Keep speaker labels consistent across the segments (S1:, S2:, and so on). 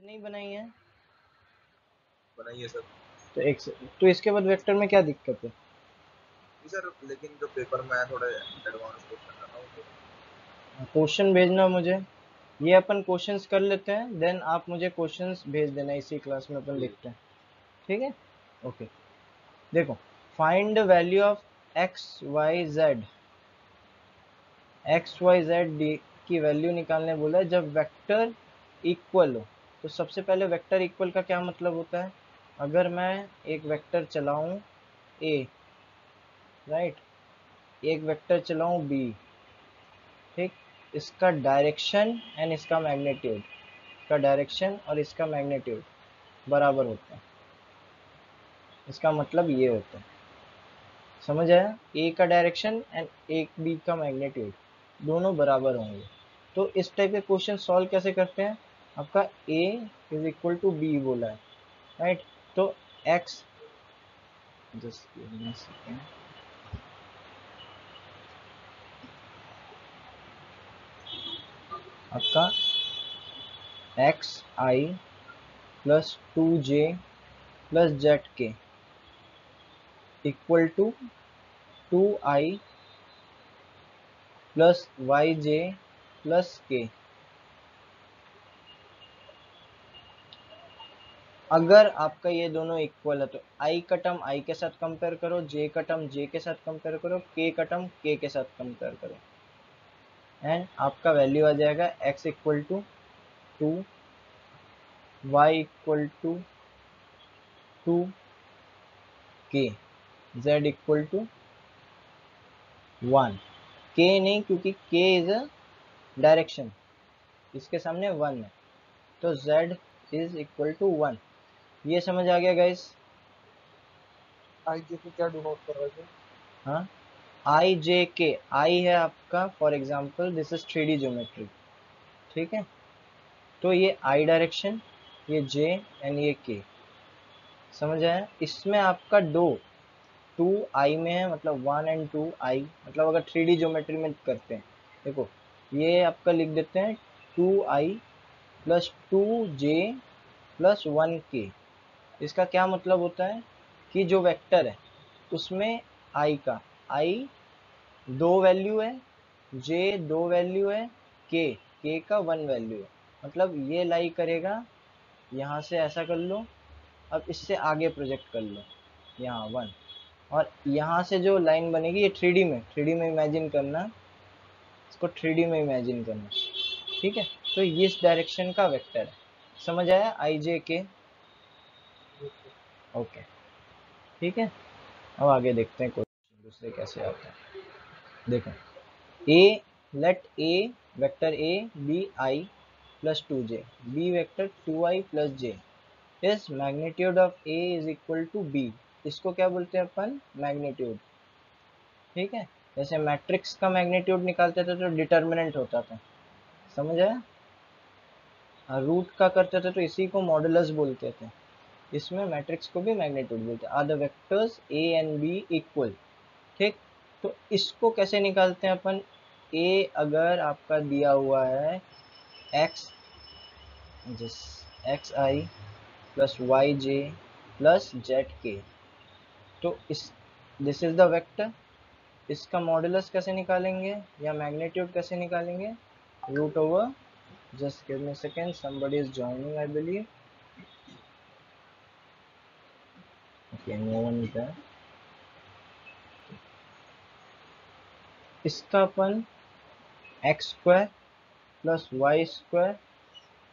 S1: नहीं बनाई है?
S2: बनाइए सर।
S1: तो एक से, तो इसके बाद वेक्टर में क्या दिक्कत है?
S2: जी सर, लेकिन जो पेपर में आया थोड़े एडवांस क्वेश्चन है ना वो।
S1: क्वेश्चन भेजना मुझे, ये अपन क्वेश्चंस कर लेते हैं, देन आप मुझे क्वेश्चंस भेज देना, इसी क्लास में अपन
S2: ठीक।
S1: लिखते हैं। ठीक है, ओके। देखो, find the value of x y z, x y z d की वैल्यू निकालने बोला है जब वेक्टर इक्वल हो। तो सबसे पहले वेक्टर इक्वल का क्या मतलब होता है? अगर मैं एक वेक्टर चलाऊं ए, राइट, एक वेक्टर चलाऊं बी, ठीक, इसका डायरेक्शन एंड इसका मैग्नीट्यूड, इसका डायरेक्शन और इसका मैग्नीट्यूड बराबर होता है। इसका मतलब ये होता है, समझ आया? ए का डायरेक्शन एंड एक बी का मैग्नीट्यूड दोनों बराबर होंगे। तो इस टाइप के क्वेश्चन सॉल्व कैसे करते हैं? आपका a is equal to b बोला है, राइट, तो x, just give me a second, आपका x i plus two j plus z k equal to two i plus y j plus k. अगर आपका ये दोनों इक्वल है तो आई का टर्म आई के साथ कंपेयर करो, जे का टर्म जे के साथ कंपेयर करो, के का टर्म के के साथ कंपेयर करो, एंड आपका वैल्यू आ जाएगा x equal to two, y equal to two, k, z equal to one. K नहीं, क्योंकि के इज अ डायरेक्शन, इसके सामने वन है, तो z is equal to one. ये समझ आ गया गाइस?
S3: आई जे को क्या डिनोट कर रहे थे?
S1: हाँ, आई जे के, आई है आपका for example this is 3D geometry, ठीक है, तो ये आई डायरेक्शन, ये जे एंड ये के, समझ आया? इसमें आपका दो, टू आई में है, मतलब वन एंड टू आई, मतलब अगर 3D ज्योमेट्री में करते हैं, देखो ये आपका लिख देते हैं two i plus two j plus one k. इसका क्या मतलब होता है कि जो वेक्टर है उसमें आई का, आई दो वैल्यू है, जे दो वैल्यू है, के का वन वैल्यू है, मतलब ये लाई करेगा, यहाँ से ऐसा कर लो, अब इससे आगे प्रोजेक्ट कर लो, यहाँ वन, और यहाँ से जो लाइन बनेगी ये 3D में इमेजिन करना, इसको 3D में इमेजिन करना, ठीक है, तो ये इस डायरेक्शन का वेक्टर है। समझ आया आई जे के? ओके, ठीक है, अब आगे देखते हैं क्वेश्चन दूसरे कैसे आते हैं। देखो, A, let a vector A be i plus two j, B vector two i plus j is magnitude of A is equal to B. इसको क्या बोलते हैं अपन? मैग्नीट्यूड, ठीक है, जैसे मैट्रिक्स का मैग्नीट्यूड निकालते थे तो डिटर्मिनेंट होता था, समझ आया? रूट का करते थे तो इसी को मॉडुलस बोलते थे, इसमें मैट्रिक्स को भी मैग्नीट्यूड बोलते हैं। Are the vectors a and b equal, ठीक, तो इसको कैसे निकालते हैं अपन? ए अगर आपका दिया हुआ है एक्स, जिस x i plus y j plus z k, तो इस, दिस इज द वेक्टर, इसका मॉडुलस कैसे निकालेंगे या मैग्नीट्यूड कैसे निकालेंगे? Root over, just give me second, somebody is joining I believe, okay, no one is there। इसका अपन x square plus y square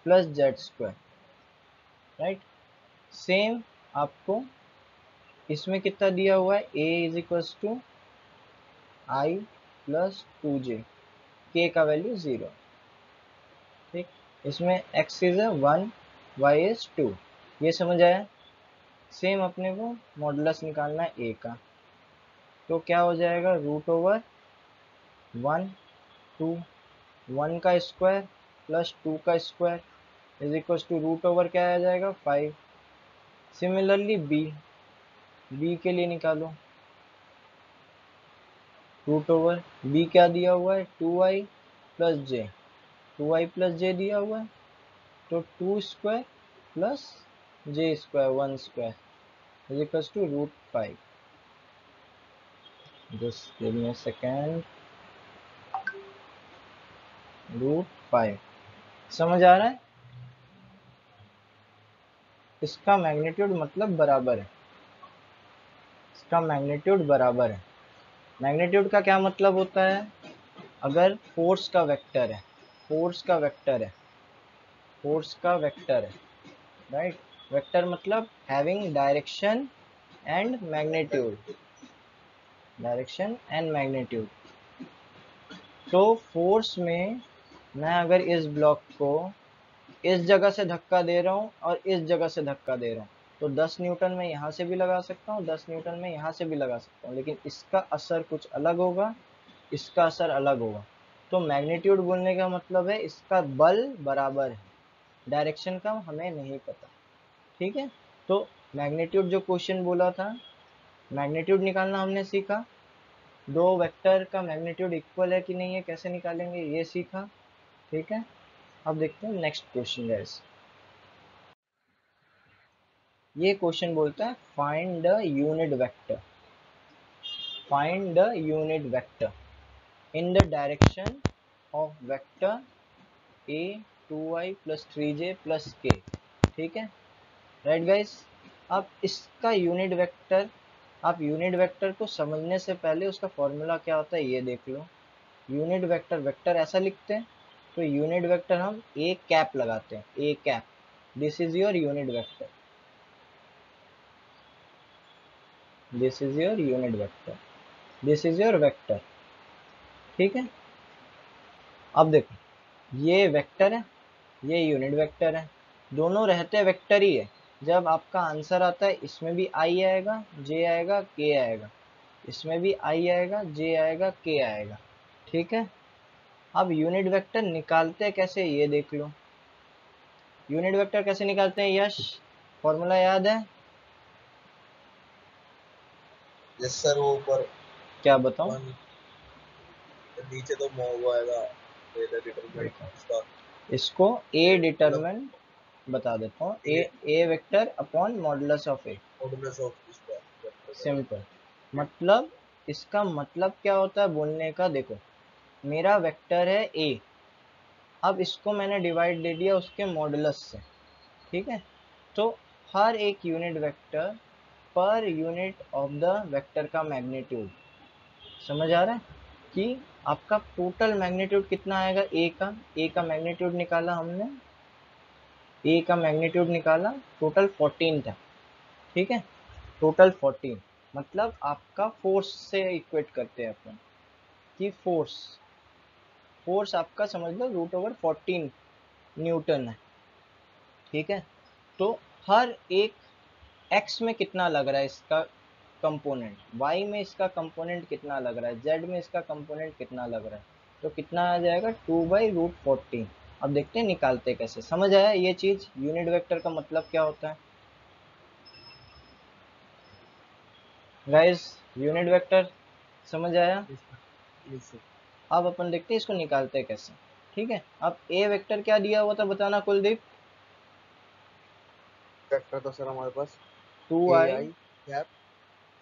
S1: plus z square, right, same आपको इसमें कितना दिया हुआ है? A is equals to i plus two j, k का value 0, ठीक, इसमें x is one, y is two, ये समझ आया? सेम अपने को मॉडुलस निकालना है a का, तो क्या हो जाएगा? Root over one, two, one का स्क्वायर प्लस टू का square is equal to root over क्या आ जाएगा? 5। सिमिलरली बी के लिए निकालो, रूट ओवर बी क्या दिया हुआ है? Two i plus j, two i plus j दिया हुआ है, तो two square plus j square 1 square is equals to √5। Just give me a second. √5 समझ आ रहा है? इसका मैग्नीट्यूड मतलब बराबर है, इसका मैग्नीट्यूड बराबर है। मैग्नीट्यूड का क्या मतलब होता है? अगर फोर्स का वेक्टर है, फोर्स का वेक्टर है, फोर्स का वेक्टर है, राइट? वेक्टर मतलब having direction and magnitude, direction and magnitude. तो फोर्स में मैं अगर इस ब्लॉक को इस जगह से धक्का दे रहा हूँ और इस जगह से धक्का दे रहा हूँ, तो 10 न्यूटन में यहाँ से भी लगा सकता हूँ, 10 न्यूटन में यहाँ से भी लगा सकता हूँ, लेकिन इसका असर कुछ अलग होगा, इसका असर अलग होगा। तो मैग्नीट्यूड बोलने का मतलब है इसका बल बराबर है, डायरेक्शन का हमें नहीं पता, ठीक है? तो मैग्नीट्यूड जो क्वेश्चन बोला था, मैग्नीट्यूड निकालना हमने सीखा। दो वेक्टर का मैग्नीट्यूड इक्वल है कि नहीं है, कैसे निकालेंगे, ये सीखा, ठीक है? अब देखते हैं नेक्स्ट क्वेश्चन गाइस। ये क्वेश्चन बोलता है find the unit vector, find the unit vector in the direction of vector a 2i plus 3j plus k, ठीक है? राइट गाइस, अब इसका यूनिट वेक्टर, आप यूनिट वेक्टर को समझने से पहले उसका फॉर्मूला क्या होता है ये देख लो। यूनिट वेक्टर, वेक्टर ऐसा लिखते हैं, तो यूनिट वेक्टर हम ए कैप लगाते हैं, A cap, this is your unit vector, this is your unit vector, this is your vector, ठीक है? अब देखो ये वेक्टर है, ये यूनिट वेक्टर है, दोनों रहते वेक्टर ही है। जब आपका आंसर आता है इसमें भी आई आएगा, जे आएगा, के आएगा, इसमें भी आई आएगा, जे आएगा, के आएगा, ठीक है? अब यूनिट वेक्टर निकालते कैसे ये देख लो। यूनिट वेक्टर कैसे निकालते हैं यश, फॉर्मूला याद है?
S2: यस सर, वो ऊपर
S1: क्या बताऊं?
S2: नीचे तो वो आएगा डिटरमिनेंट
S1: देखो
S2: इसका,
S1: इसको ए
S2: मतलब
S1: डिटरमिन बता देता हूँ, A vector upon modulus of A,
S2: modulus of इसका वेक्टर का।
S1: सिंपल। मतलब इसका मतलब क्या होता है बोलने का, देखो मेरा वेक्टर है ए, अब इसको मैंने डिवाइड दे दिया उसके मॉडुलस से, ठीक है? तो हर एक unit vector per unit of the vector का मैग्नीट्यूड, समझ आ रहा है कि आपका टोटल मैग्नीट्यूड कितना आएगा ए का, ए का मैग्नीट्यूड निकाला हमने, ए का मैग्नीट्यूड निकाला, टोटल 14 था, ठीक है? टोटल 14 मतलब आपका फोर्स से इक्वेट करते हैं अपन कि फोर्स, फोर्स आपका समझ लो √14 न्यूटन है, ठीक है? तो हर एक एक्स में कितना लग रहा है इसका कंपोनेंट, वाई में इसका कंपोनेंट कितना लग रहा है, जेड में इसका कंपोनेंट कितना लग रहा है, तो कितना आ जाएगा 2/√14। अब देखते हैं निकालते कैसे, समझ आया ये चीज, यूनिट वेक्टर का मतलब क्या होता है गाइस? यूनिट वेक्टर समझ आया?
S3: Yes sir.
S1: अब अपन देखते हैं इसको निकालते कैसे, ठीक है? अब ए वेक्टर क्या दिया हुआ था बताना कुलदीप?
S3: वेक्टर था सर हमारे पास
S1: two
S3: A
S1: i
S3: i cap,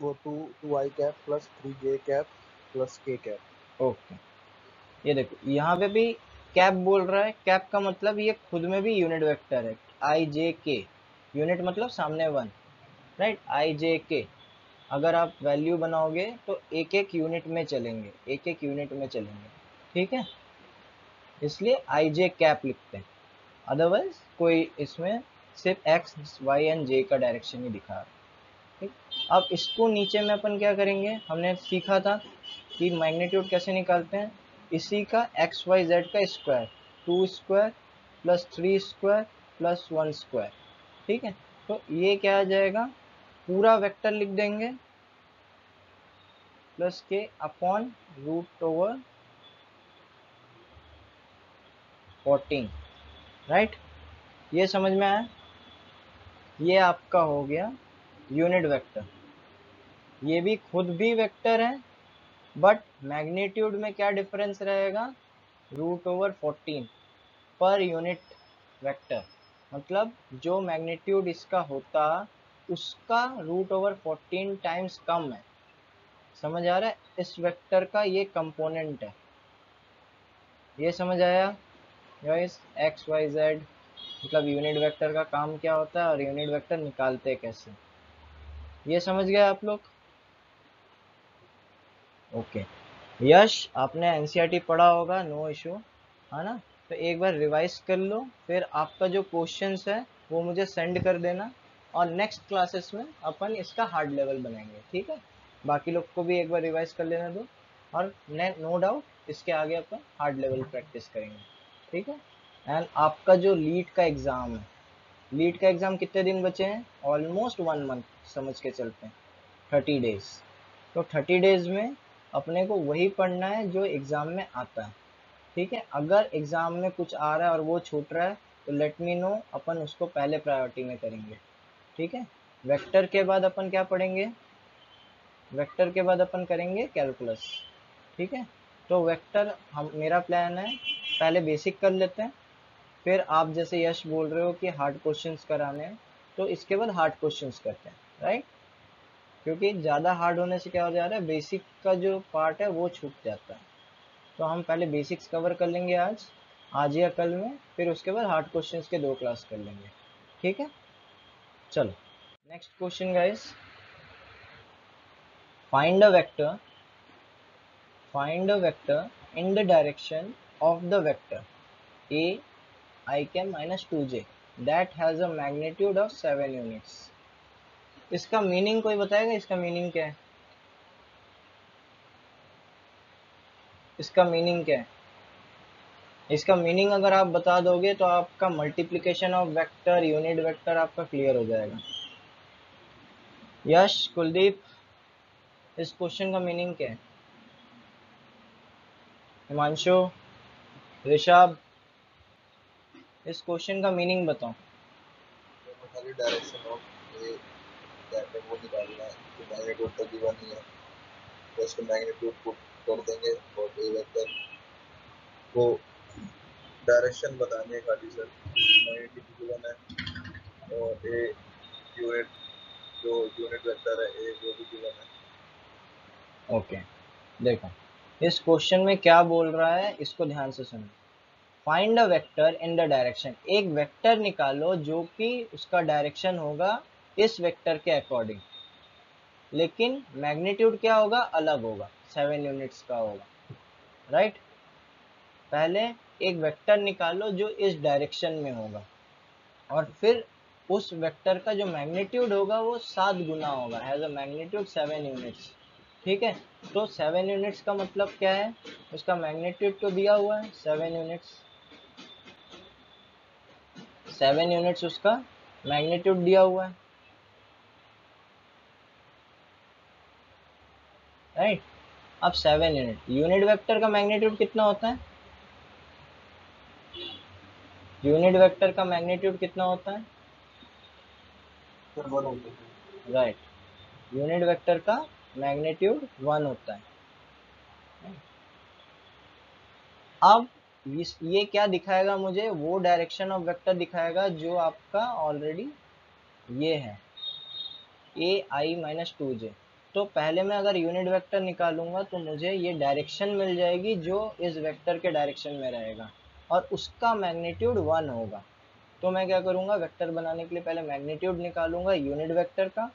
S3: वो two i cap plus 3j cap plus k cap.
S1: Okay, ये देखो यहाँ पे भी कैप बोल रहा है, कैप का मतलब ये खुद में भी यूनिट वेक्टर है, आई जे के, यूनिट मतलब सामने वन, राइट? आई जे के, अगर आप वैल्यू बनाओगे तो एक एक यूनिट में चलेंगे, एक एक यूनिट में चलेंगे, ठीक है? इसलिए आई जे कैप लिखते हैं, अदरवाइज कोई इसमें सिर्फ एक्स वाई एंड जे का डायरेक्शन ही दिखा रहा है, ठीक? अब इसको नीचे में अपन क्या करेंगे, हमने सीखा था कि मैग्नीट्यूड कैसे निकालते हैं, इसी का एक्स वाई जेड का square, 2 square plus 3 square plus 1 square, ठीक है? तो ये क्या आ जाएगा, पूरा वेक्टर लिख देंगे प्लस के अपॉन √14, राइट? ये समझ में आया? ये आपका हो गया यूनिट वेक्टर, ये भी खुद भी वेक्टर है, बट मैग्नीट्यूड में क्या डिफरेंस रहेगा, √14 पर यूनिट वेक्टर, मतलब जो मैग्नीट्यूड इसका होता उसका √14 टाइम्स कम है। समझ आ रहा है? इस वेक्टर का ये कंपोनेंट है। ये समझ आया गाइस? एक्स वाई जेड मतलब यूनिट वेक्टर का काम क्या होता है और यूनिट वेक्टर निकालते कैसे, ये समझ गए आप लोग? ओके। यश, आपने एनसीईआरटी पढ़ा होगा, नो इशू, है ना? तो एक बार रिवाइज कर लो, फिर आपका जो क्वेश्चंस है वो मुझे सेंड कर देना, और नेक्स्ट क्लासेस में अपन इसका हार्ड लेवल बनाएंगे, ठीक है? बाकी लोग को भी एक बार रिवाइज कर लेने दो, और नो डाउट इसके आगे अपन हार्ड लेवल प्रैक्टिस करेंगे, ठीक है? एंड आपका जो लीड का एग्ज़ाम है, लीड का एग्ज़ाम कितने दिन बचे हैं? ऑलमोस्ट 1 मंथ समझ के चलते हैं, 30 डेज। तो 30 डेज में अपने को वही पढ़ना है जो एग्ज़ाम में आता है, ठीक है? अगर एग्ज़ाम में कुछ आ रहा है और वो छूट रहा है तो लेट मी नो, अपन उसको पहले प्रायोरिटी में करेंगे, ठीक है? वेक्टर के बाद अपन क्या पढ़ेंगे? वेक्टर के बाद अपन करेंगे कैलकुलस, ठीक है? तो वेक्टर हम, मेरा प्लान है पहले बेसिक कर लेते हैं, फिर आप जैसे यश बोल रहे हो कि हार्ड क्वेश्चंस कराने हैं तो इसके बाद हार्ड क्वेश्चंस करते हैं, राइट? क्योंकि ज़्यादा हार्ड होने से क्या हो जा रहा है, बेसिक का जो पार्ट है वो छूट जाता है। तो हम पहले बेसिक्स कवर कर लेंगे आज या कल में, फिर उसके बाद हार्ड क्वेश्चंस के 2 क्लास कर लेंगे, ठीक है? चलो next question guys, find a vector, find a vector in the direction of the vector a I k -2j that has a magnitude of 7 units। इसका मीनिंग कोई बताएगा? इसका मीनिंग क्या है? इसका मीनिंग क्या है? इसका मीनिंग अगर आप बता दोगे तो आपका multiplication of vector, unit vector आपका क्लियर हो जाएगा। यश, कुलदीप, इस क्वेश्चन का मीनिंग क्या है? हिमांशु, ऋषभ, इस क्वेश्चन का मीनिंग बताओ।
S2: खाली डायरेक्शन ऑफ ए कैप है वो निकालना है, तो मैग्नीट्यूड तो गिवन ही है, जस्ट मैग्नीट्यूड पुट कर देंगे और ए वेक्टर को डायरेक्शन बतानी है खाली सर, मैग्नीट्यूड गिवन है और ए यूनिट, जो यूनिट वेक्टर है ए वो भी गिवन है।
S1: ओके, देखो इस क्वेश्चन में क्या बोल रहा है, इसको ध्यान से सुनो। Find a vector in the direction, एक वेक्टर निकालो जो कि उसका डायरेक्शन होगा इस वेक्टर के अकॉर्डिंग, लेकिन मैग्नीट्यूड क्या होगा? अलग होगा, 7 यूनिट्स का होगा, राइट? पहले एक वेक्टर निकालो जो इस डायरेक्शन में होगा, और फिर उस वेक्टर का जो मैग्नीट्यूड होगा वो 7 गुना होगा, हैज अ मैग्नीट्यूड 7 यूनिट्स, ठीक है? तो 7 यूनिट्स का मतलब क्या है? उसका मैग्नीट्यूड तो दिया हुआ है 7 यूनिट्स, 7 यूनिट्स उसका मैग्नीट्यूड दिया हुआ है, राइट? अब 7 यूनिट, यूनिट वेक्टर का मैग्नीट्यूड कितना होता है? यूनिट वेक्टर का मैग्नीट्यूड कितना होता है?
S3: सर 1 होता है।
S1: राइट, यूनिट वेक्टर का मैग्नीट्यूड 1 होता है। अब ये क्या दिखाएगा मुझे? वो डायरेक्शन ऑफ वेक्टर दिखाएगा जो आपका ऑलरेडी ये है, ai-2j। तो पहले मैं अगर यूनिट वेक्टर निकालूंगा तो मुझे ये डायरेक्शन मिल जाएगी जो इस वेक्टर के डायरेक्शन में रहेगा, और उसका मैग्नीट्यूड 1 होगा। तो मैं क्या करूंगा, वेक्टर बनाने के लिए पहले मैग्नीट्यूड निकालूंगा यूनिट वेक्टर का,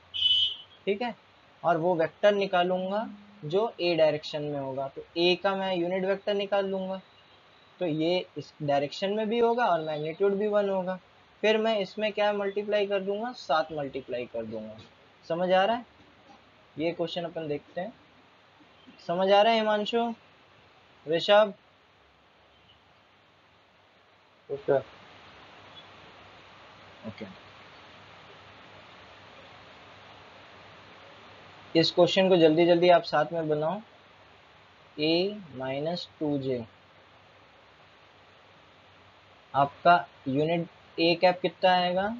S1: ठीक है? और वो वेक्टर निकालूंगा जो ए डायरेक्शन में होगा, तो ए का मैं यूनिट वेक्टर निकाल लूंगा, तो ये इस डायरेक्शन में भी होगा और मैग्नीट्यूड भी 1 होगा। फिर मैं इसमें क्या मल्टीप्लाई कर दूंगा? 7 मल्टीप्लाई कर दूंगा। समझ आ रहा है? ये क्वेश्चन अपन देखते हैं। समझ आ रहा है हिमांशु, ऋषभ?
S3: ओके।
S1: ओके, इस क्वेश्चन को जल्दी जल्दी आप साथ में बनाओ। a-2j, आपका यूनिट ए कैप कितना आएगा?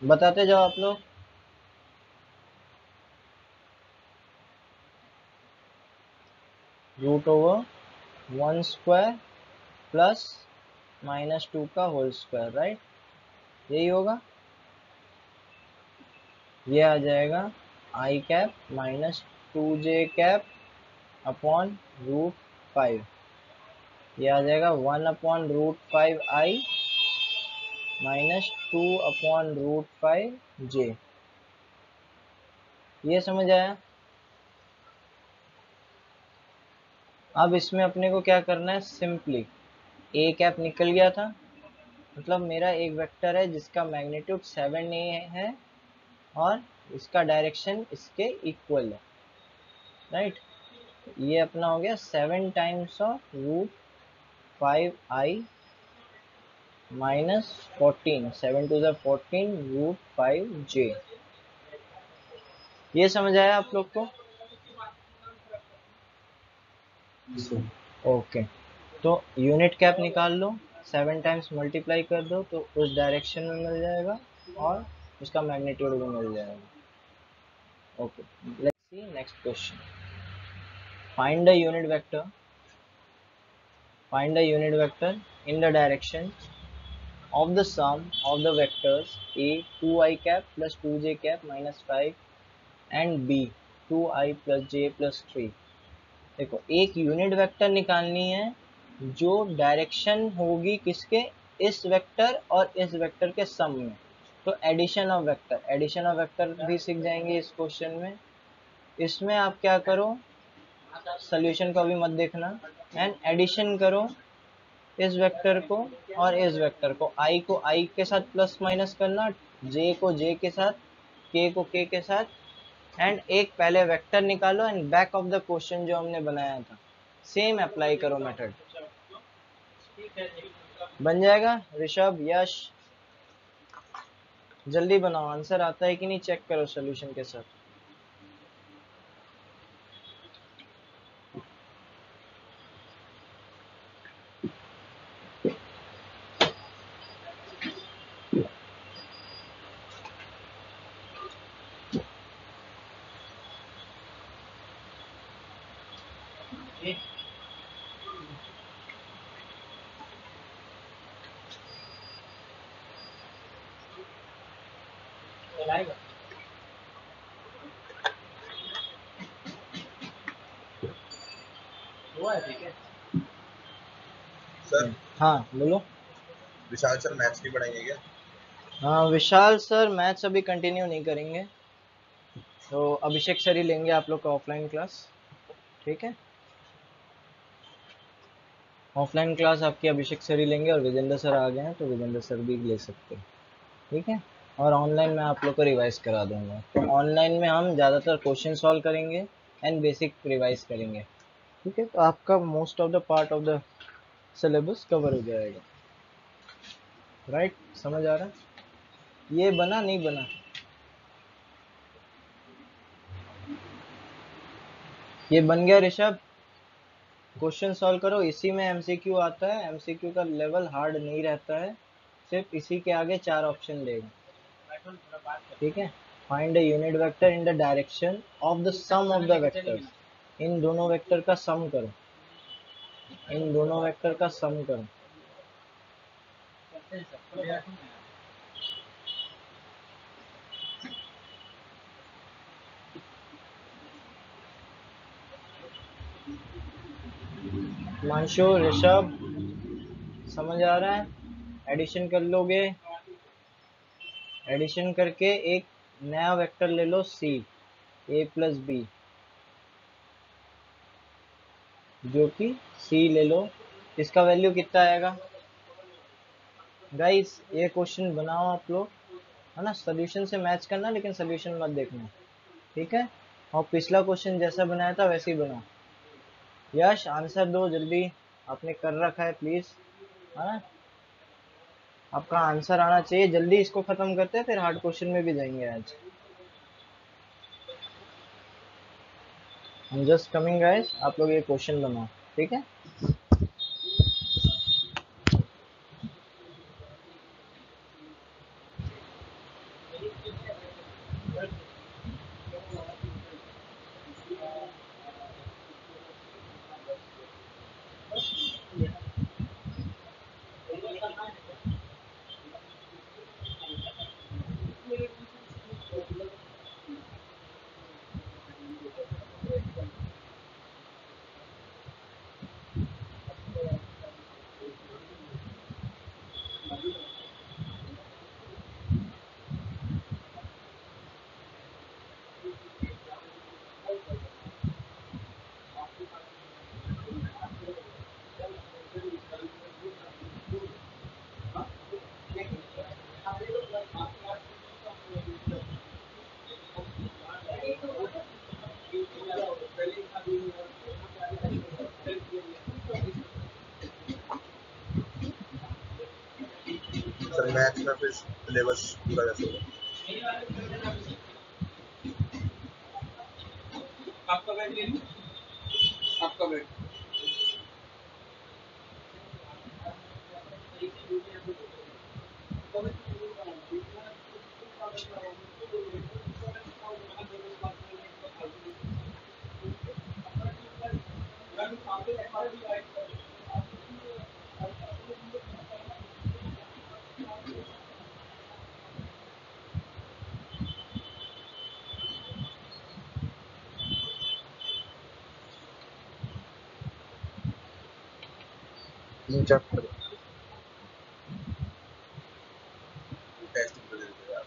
S1: बताते जाओ आप लोग। √1² प्लस -2 का होल स्क्वायर, राइट, यही होगा। ये आ जाएगा i cap -2j cap upon √5। ये आ जाएगा 1/√5i -2/√5j। ये समझ आया। अब इसमें अपने को क्या करना है, सिंपली a कैप निकल गया था, मतलब मेरा एक वेक्टर है जिसका मैग्नीट्यूड 7a है और इसका डायरेक्शन इसके इक्वल है, राइट। ये अपना हो गया 7 times of √5i -14, 7 to the 14 √5j। ये समझ आया आप लोग को। ओके, तो यूनिट कैप निकाल लो, 7 टाइम्स मल्टीप्लाई कर दो तो उस डायरेक्शन में मिल जाएगा और उसका मैग्नीट्यूड भी मिल जाएगा। Okay, let's see next question. Find the unit vector in the direction of the sum of the vectors a 2i cap plus 2j cap minus 5 and b 2i plus j plus 3। देखो, एक unit vector निकालनी है जो direction होगी किसके, इस vector और इस वेक्टर के सम में। तो एडिशन ऑफ वेक्टर भी सीख जाएंगे इस क्वेश्चन में। इसमें आप क्या करो, सॉल्यूशन को अभी मत देखना, एंड एडिशन करो इस वेक्टर को और इस वेक्टर को। i को i के साथ प्लस माइनस करना, j को j के साथ, k को k के साथ, एंड एक पहले वेक्टर निकालो and back of the question जो हमने बनाया था सेम अप्लाई करो मेथड। बन जाएगा ऋषभ, यश, जल्दी बनाओ, आंसर आता है कि नहीं चेक करो सॉल्यूशन के साथ।
S2: सर
S1: हाँ बोलो।
S2: विशाल सर मैथ्स नहीं पढ़ाएंगे क्या?
S1: हाँ, विशाल सर मैथ्स अभी कंटिन्यू नहीं करेंगे, तो अभिषेक सर ही लेंगे आप लोग का ऑफलाइन क्लास, ठीक है। ऑफलाइन क्लास आपकी अभिषेक सर ही लेंगे और विजेंद्र सर आ गए हैं तो विजेंद्र सर भी ले सकते हैं, ठीक है। और ऑनलाइन में आप लोग को रिवाइज करा दूंगा। तो ऑनलाइन में हम ज़्यादातर क्वेश्चन सॉल्व करेंगे एंड बेसिक रिवाइज करेंगे, ठीक है। तो आपका most of the part of the syllabus cover हो जाएगा, राइट, समझ आ रहा है। ये बना नहीं बना, ये बन गया ऋषभ। क्वेश्चन सॉल्व करो, इसी में एमसीक्यू आता है, एमसीक्यू का लेवल हार्ड नहीं रहता है, सिर्फ इसी के आगे 4 ऑप्शन देगा, ठीक है। Find the unit vector in the direction of the sum of the vectors. इन दोनों वेक्टर का सम करो, इन दोनों वेक्टर का सम करो। मानशो, ऋषभ, समझ आ रहा है। एडिशन कर लोगे, एडिशन करके एक नया वेक्टर ले लो c a प्लस बी, जो कि c ले लो, इसका वैल्यू कितना आएगा। गाइस ये क्वेश्चन बनाओ आप लोग, है ना, सोल्यूशन से मैच करना, लेकिन सोल्यूशन मत देखना, ठीक है। और पिछला क्वेश्चन जैसा बनाया था वैसे ही बनाओ। यश आंसर दो जल्दी, आपने कर रखा है प्लीज, है ना, आपका आंसर आना चाहिए जल्दी। इसको खत्म करते हैं फिर हार्ड क्वेश्चन में भी जाएंगे आज। हम जस्ट कमिंग गाइस, आप लोग ये क्वेश्चन बनाओ, ठीक है।
S2: सर मैथ्स में फिर सिलेबस पूरा कैसे होगा? आपका बैग ले लूं? आपका बैग तीन चैप्टर टेस्ट कर देते हैं आप।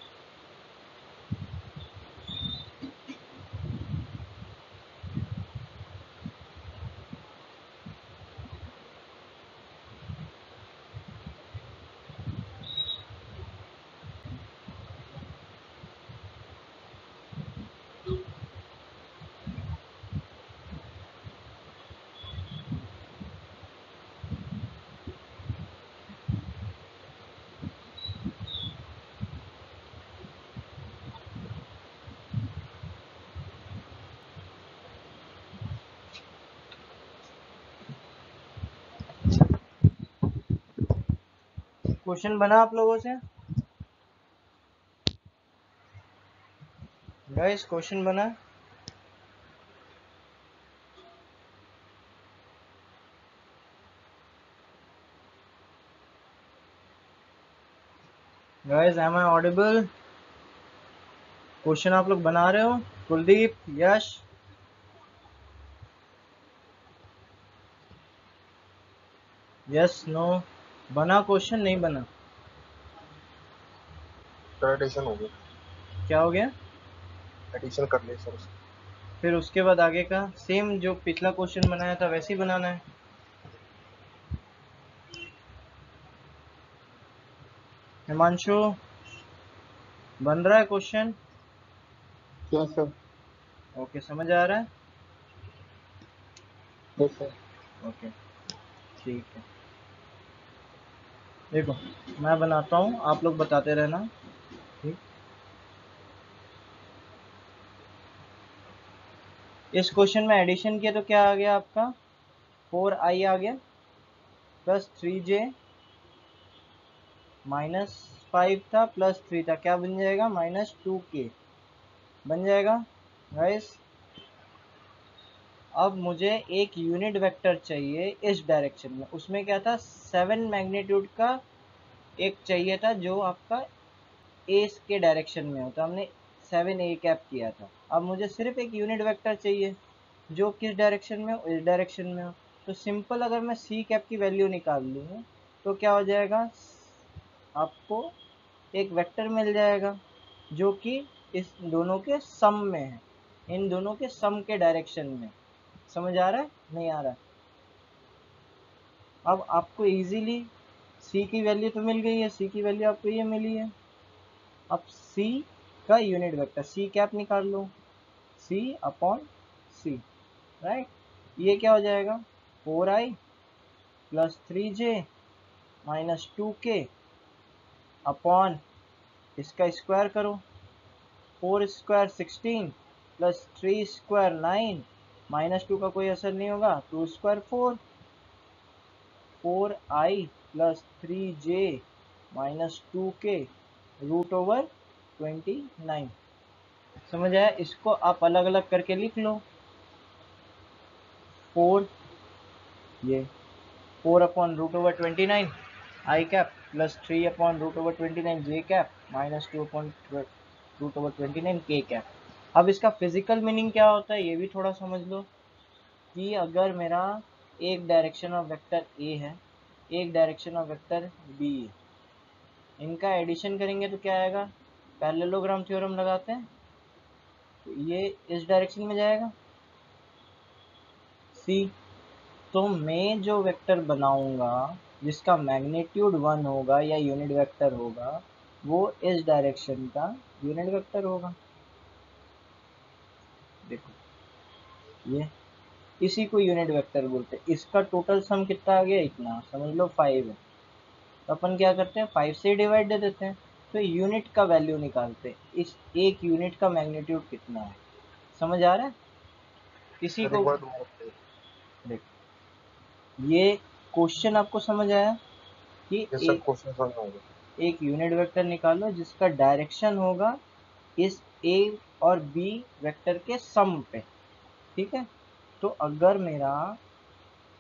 S1: क्वेश्चन बना आप लोगों से? गाइस क्वेश्चन बना? Guys am I audible? Question आप लोग बना रहे हो? कुलदीप, यश? Yes, no? बना क्वेश्चन? नहीं बना?
S3: सर एडिशन हो गया,
S1: क्या हो गया?
S3: एडिशन कर लिया सर।
S1: फिर उसके बाद आगे का सेम जो पिछला क्वेश्चन बनाया था वैसे ही बनाना है। हिमांशु, बन रहा है क्वेश्चन?
S3: Yes sir.
S1: ओके, समझ आ रहा है?
S3: Yes sir.
S1: ओके, ठीक है। देखो मैं बनाता हूँ, आप लोग बताते रहना। ठीक, इस क्वेश्चन में एडिशन किया तो क्या आ गया आपका? 4i आ गया प्लस 3j माइनस 5 था प्लस 3 था, क्या बन जाएगा? माइनस 2k बन जाएगा गाइस। अब मुझे एक यूनिट वेक्टर चाहिए इस डायरेक्शन में, उसमें क्या था? 7 मैग्नीट्यूड का एक चाहिए था जो आपका ए के डायरेक्शन में हो, तो हमने 7a कैप किया था। अब मुझे सिर्फ एक यूनिट वेक्टर चाहिए जो किस डायरेक्शन में हो? इस डायरेक्शन में हो। तो सिंपल अगर मैं सी कैप की वैल्यू निकाल लूँ तो क्या हो जाएगा? आपको एक वेक्टर मिल जाएगा जो कि इस दोनों के सम में है, इन दोनों के सम के डायरेक्शन में। समझ आ रहा है? नहीं आ रहा है? अब आपको इजीली सी की वैल्यू तो मिल गई है, सी की वैल्यू आपको ये मिली है। अब सी का यूनिट वेक्टर सी कैप निकाल लो, सी अपॉन सी, राइट? ये क्या हो जाएगा? 4i plus 3j minus 2k upon इसका स्क्वायर करो, 4 स्क्वायर 16 प्लस 3 स्क्वायर 9, माइनस 2 का कोई असर नहीं होगा, 2 square 4, 4i plus 3j minus 2k root over 29। समझ आया? इसको आप अलग अलग करके लिख लो। 4, ये 4 upon root over 29 i cap plus 3 upon root over 29 j cap minus 2 upon root over 29 k cap. अब इसका फिजिकल मीनिंग क्या होता है ये भी थोड़ा समझ लो कि अगर मेरा एक डायरेक्शन ऑफ वेक्टर ए है, एक डायरेक्शन ऑफ वेक्टर बी है, इनका एडिशन करेंगे तो क्या आएगा? पैरेललोग्राम थ्योरम लगाते हैं तो ये इस डायरेक्शन में जाएगा सी। तो मैं जो वेक्टर बनाऊंगा जिसका मैग्नीट्यूड 1 होगा या यूनिट वेक्टर होगा वो इस डायरेक्शन का यूनिट वेक्टर होगा। देखो ये इसी को यूनिट वेक्टर बोलते हैं। इसका टोटल सम कितना आ गया? इतना, समझ लो 5 है। तो अपन क्या करते हैं 5 से डिवाइड दे देते हैं, तो यूनिट का वैल्यू निकालते हैं, इस एक यूनिट का मैग्नीट्यूड कितना है। समझ आ रहा है किसी
S3: सर
S1: को?
S3: एक बार दोबारा बताइए।
S1: देख, ये क्वेश्चन आपको समझ आया कि
S3: यस सर, क्वेश्चन समझ में आ गया।
S1: एक यूनिट वेक्टर निकालो जिसका डायरेक्शन होगा इस ए और बी वेक्टर के सम पे। ठीक है, तो अगर मेरा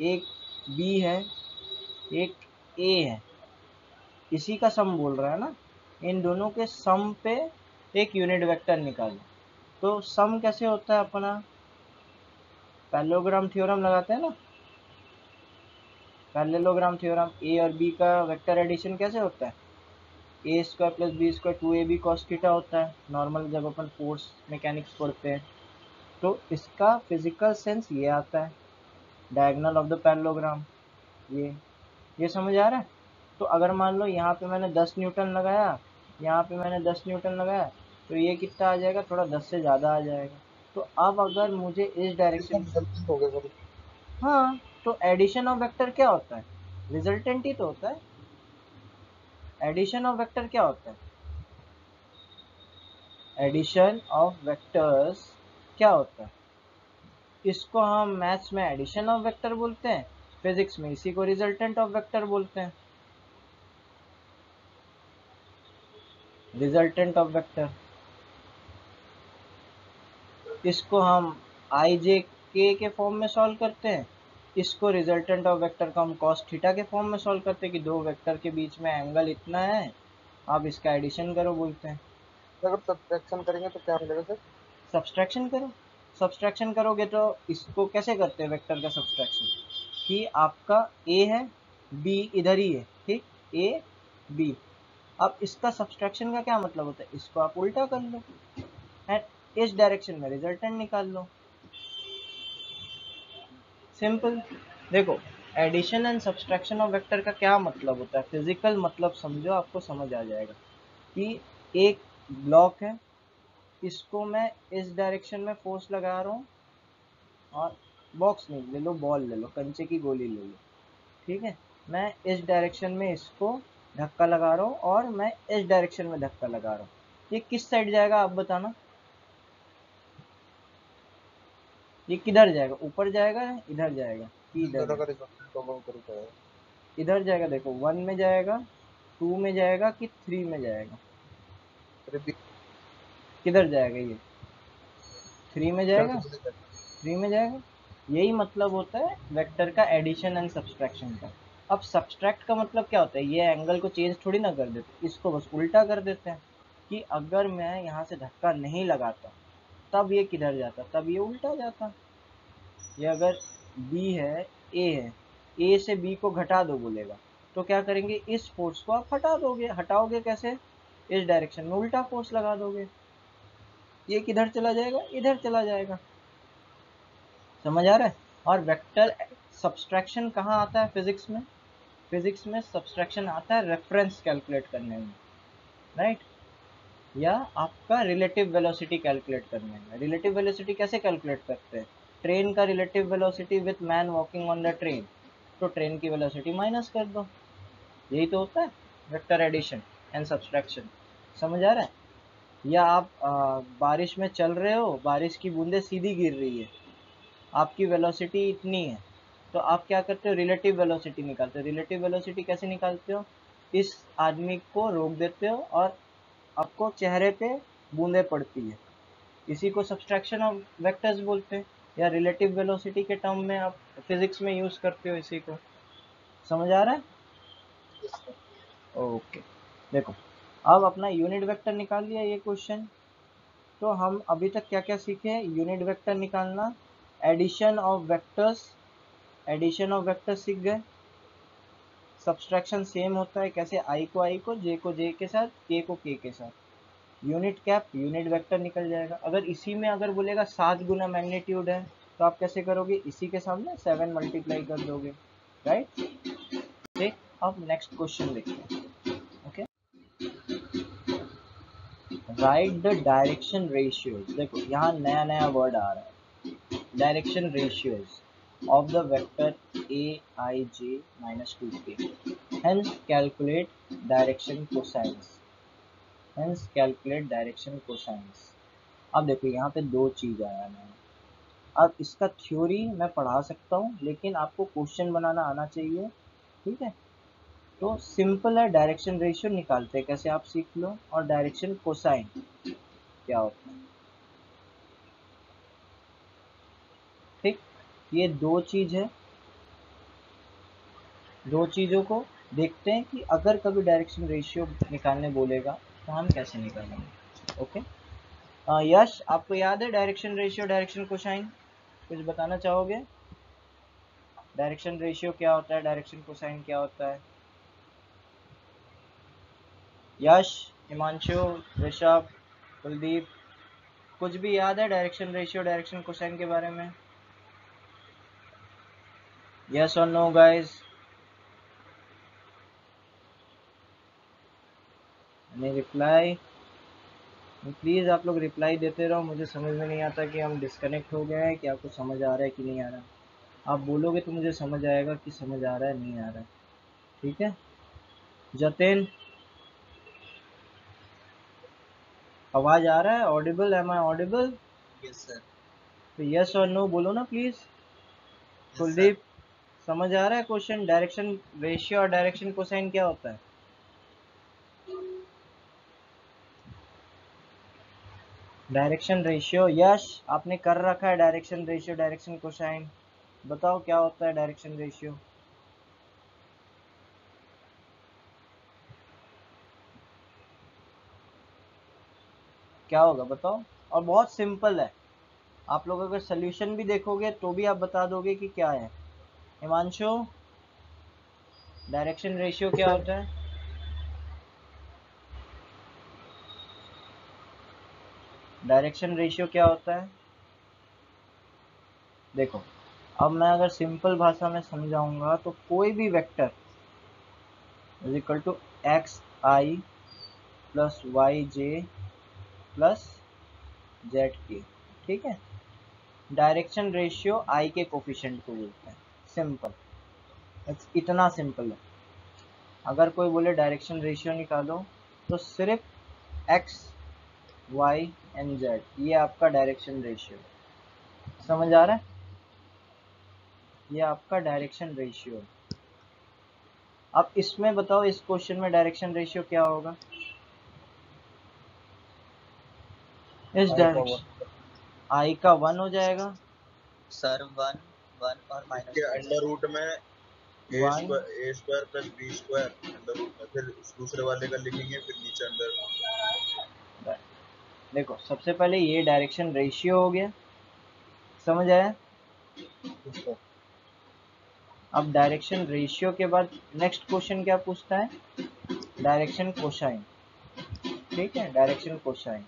S1: एक बी है एक ए है, इसी का सम बोल रहा है ना, इन दोनों के सम पे एक यूनिट वेक्टर निकालो। तो सम कैसे होता है अपना, पैरेललोग्राम थ्योरम लगाते हैं ना, पैरेललोग्राम थ्योरम, ए और बी का वेक्टर एडिशन कैसे होता है, A square plus B square 2ab cos theta होता है नॉर्मल, जब अपन फोर्स मैकेनिक्स पढ़ते हैं। तो इसका फिजिकल सेंस ये आता है, डायगोनल ऑफ द पैरेललोग्राम, ये समझ आ रहा है। तो अगर मान लो यहाँ पे मैंने 10 न्यूटन लगाया, यहाँ पे मैंने 10 न्यूटन लगाया, तो ये कितना आ जाएगा, थोड़ा 10 से ज़्यादा आ जाएगा। तो अब अगर मुझे इस
S3: इसका
S1: डायरेक्शन,
S3: रिजल्टेंट हो गया सर।
S1: हाँ, तो एडिशन ऑफ वेक्टर क्या होता है, रिजल्टेंट ही तो होता है। एडिशन ऑफ वेक्टर क्या होता है, एडिशन ऑफ वेक्टर्स क्या होता है, इसको हम मैथ्स में एडिशन ऑफ वेक्टर बोलते हैं, फिजिक्स में इसी को रिजल्टेंट ऑफ वेक्टर बोलते हैं, रिजल्टेंट ऑफ वेक्टर। इसको हम आई जे के फॉर्म में सॉल्व करते हैं, इसको रिजल्टेंट ऑफ वेक्टर को हम कॉस थीटा के फॉर्म में सॉल्व करते हैं कि दो वेक्टर के बीच में एंगल इतना है, आप इसका एडिशन करो बोलते हैं।
S3: अगर सब्ट्रैक्शन करेंगे तो क्या मिलेगा सर?
S1: सब्सट्रैक्शन करो, सब्सट्रैक्शन करोगे तो इसको कैसे करते हैं वेक्टर का सब्सट्रैक्शन, कि आपका ए है बी इधर ही है, ठीक, ए बी, अब इसका सब्सट्रैक्शन का क्या मतलब होता है, इसको आप उल्टा कर लो एंड इस डायरेक्शन में रिजल्टेंट निकाल लो, सिंपल। देखो, addition and subtraction of vector का क्या मतलब होता है, फिजिकल मतलब समझो, आपको समझ आ जाएगा कि एक ब्लॉक है, इसको मैं इस डायरेक्शन में फोर्स लगा रहा हूँ, और बॉक्स नहीं, ले लो बॉल, ले लो कंचे की गोली ले लो, ठीक है, मैं इस डायरेक्शन में इसको धक्का लगा रहा हूँ और मैं इस डायरेक्शन में धक्का लगा रहा हूँ, ये किस साइड जाएगा आप बताना, ये किधर जाएगा, ऊपर जाएगा या इधर जाएगा, कि इधर
S3: दोनों
S1: जाएगा,
S3: का रिजल्टेंट होगा ऊपर ही जाएगा।
S1: इधर जाएगा। देखो 1 में जाएगा, 2 में जाएगा कि 3 में जाएगा,
S3: रिपीट
S1: किधर जाएगा ये, 3 में
S3: इधर
S1: जाएगा,
S3: तो बोले
S1: 3 में जाएगा। यही मतलब होता है वेक्टर का एडिशन एंड सब्सट्रैक्शन का। अब सब्सट्रैक्ट का मतलब क्या होता है, ये एंगल को चेंज थोड़ी ना कर देते, इसको बस उल्टा कर देते हैं, कि अगर मैं यहाँ से धक्का नहीं लगाता तब ये किधर जाता, तब ये उल्टा जाता। ये अगर बी है ए है, ए से बी को घटा दो बोलेगा, तो क्या करेंगे, इस फोर्स को आप हटा दोगे, हटाओगे कैसे, इस डायरेक्शन में उल्टा फोर्स लगा दोगे, ये किधर चला जाएगा, इधर चला जाएगा। समझ आ रहा है। और वेक्टर सब्सट्रैक्शन कहाँ आता है फिजिक्स में, फिजिक्स में सब्सट्रैक्शन आता है रेफरेंस कैलकुलेट करने में, राइट, या आपका रिलेटिव वेलोसिटी कैलकुलेट करने में। रिलेटिव वेलोसिटी कैसे कैलकुलेट करते हैं, ट्रेन का relative velocity with man walking on the train, तो ट्रेन की वेलोसिटी माइनस कर दो, यही तो होता है वेक्टर एडिशन एंड सब्सट्रैक्शन। समझ आ रहा है। या आप बारिश में चल रहे हो, बारिश की बूंदें सीधी गिर रही है, आपकी वेलोसिटी इतनी है, तो आप क्या करते हो, रिलेटिव वेलोसिटी निकालते हो। रिलेटिव वेलोसिटी कैसे निकालते हो, इस आदमी को रोक देते हो और आपको चेहरे पे बूंदें पड़ती है, इसी को सब्सट्रैक्शन ऑफ वेक्टर्स बोलते हैं, या रिलेटिव वेलोसिटी के टर्म में आप फिजिक्स में यूज करते हो इसी को। समझ आ रहा है। ओके, देखो, अब अपना यूनिट वेक्टर निकाल लिया ये क्वेश्चन। तो हम अभी तक क्या क्या सीखे, यूनिट वेक्टर निकालना, addition of vectors, addition of vectors सीख गए, सब्सट्रैक्शन सेम होता है, कैसे आई को आई को, जे को जे के साथ, के को के के साथ, यूनिट कैप यूनिट वेक्टर निकल जाएगा। अगर इसी में अगर बोलेगा 7 गुना मैग्नीट्यूड है, तो आप कैसे करोगे, इसी के सामने 7 मल्टीप्लाई कर दोगे, राइट। ठीक, अब नेक्स्ट क्वेश्चन देखते हैं। Okay, right the direction ratios. देखो यहाँ नया नया वर्ड आ रहा है, direction ratios of the vector A I J minus 2 के। Hence calculate direction cosines. Hence calculate direction cosines. अब देखो यहाँ पे दो चीज आया मैंने। अब इसका थ्योरी मैं पढ़ा सकता हूँ, लेकिन आपको क्वेश्चन बनाना आना चाहिए, ठीक है। तो सिंपल है, डायरेक्शन रेशियो निकालते हैं कैसे आप सीख लो, और डायरेक्शन कोसाइन क्या होता है, ठीक। ये दो चीज है, दो चीजों को देखते हैं कि अगर कभी डायरेक्शन रेशियो निकालने बोलेगा तो हम कैसे निकालेंगे। ओके। यश, आपको याद है डायरेक्शन रेशियो, डायरेक्शन कोसाइन, कुछ बताना चाहोगे? डायरेक्शन रेशियो क्या होता है, डायरेक्शन कोसाइन क्या होता है? यश, हिमांशु, ऋषभ, कुलदीप, कुछ भी याद है डायरेक्शन रेशियो, डायरेक्शन कोसाइन के बारे में? यस और no guys? Any reply? Please आप लोग रिप्लाई देते रहो, मुझे समझ में नहीं आता कि हम डिस्कनेक्ट हो गए हैं कि आपको समझ आ रहा है कि नहीं आ रहा। आप बोलोगे तो मुझे समझ आएगा कि समझ आ रहा है नहीं आ रहा है, ठीक है। जतिन, आवाज आ रहा है? Audible? Am I audible?
S2: Yes sir.
S1: तो यस और नो बोलो ना प्लीज। कुलदीप, समझ आ रहा है क्वेश्चन? डायरेक्शन रेशियो और डायरेक्शन कोसाइन क्या होता है? डायरेक्शन रेशियो, यश आपने कर रखा है डायरेक्शन रेशियो, डायरेक्शन कोसाइन, बताओ क्या होता है डायरेक्शन रेशियो? क्या होगा बताओ। और बहुत सिंपल है, आप लोग अगर सोल्यूशन भी देखोगे तो भी आप बता दोगे कि क्या है। हिमांशु, डायरेक्शन रेशियो क्या होता है? डायरेक्शन रेशियो क्या होता है? देखो, अब मैं अगर सिंपल भाषा में समझाऊंगा तो कोई भी vector is equal to x i plus y j plus z k, ठीक है। डायरेक्शन रेशियो आई के कोफिशिएंट को बोलते हैं, सिंपल, इतना सिंपल है। अगर कोई बोले डायरेक्शन रेशियो निकालो तो सिर्फ एक्स वाई एंड जेड, ये आपका डायरेक्शन रेशियो, समझ आ रहा है? ये आपका डायरेक्शन रेशियो है। अब इसमें बताओ, इस क्वेश्चन में डायरेक्शन रेशियो क्या होगा? इस डायरेक्शन आई का 1 हो जाएगा
S4: सर 1 1 और माइनस
S2: के अंडर रूट में a
S1: 1।
S2: Square plus B square under root में, फिर दूसरे वाले का लिखेंगे, फिर नीचे अंडर।
S1: देखो, सबसे पहले ये डायरेक्शन रेशियो हो गया, समझ आया? अब डायरेक्शन रेशियो के बाद नेक्स्ट क्वेश्चन क्या पूछता है? डायरेक्शन कोसाइन, ठीक है। डायरेक्शन कोसाइन,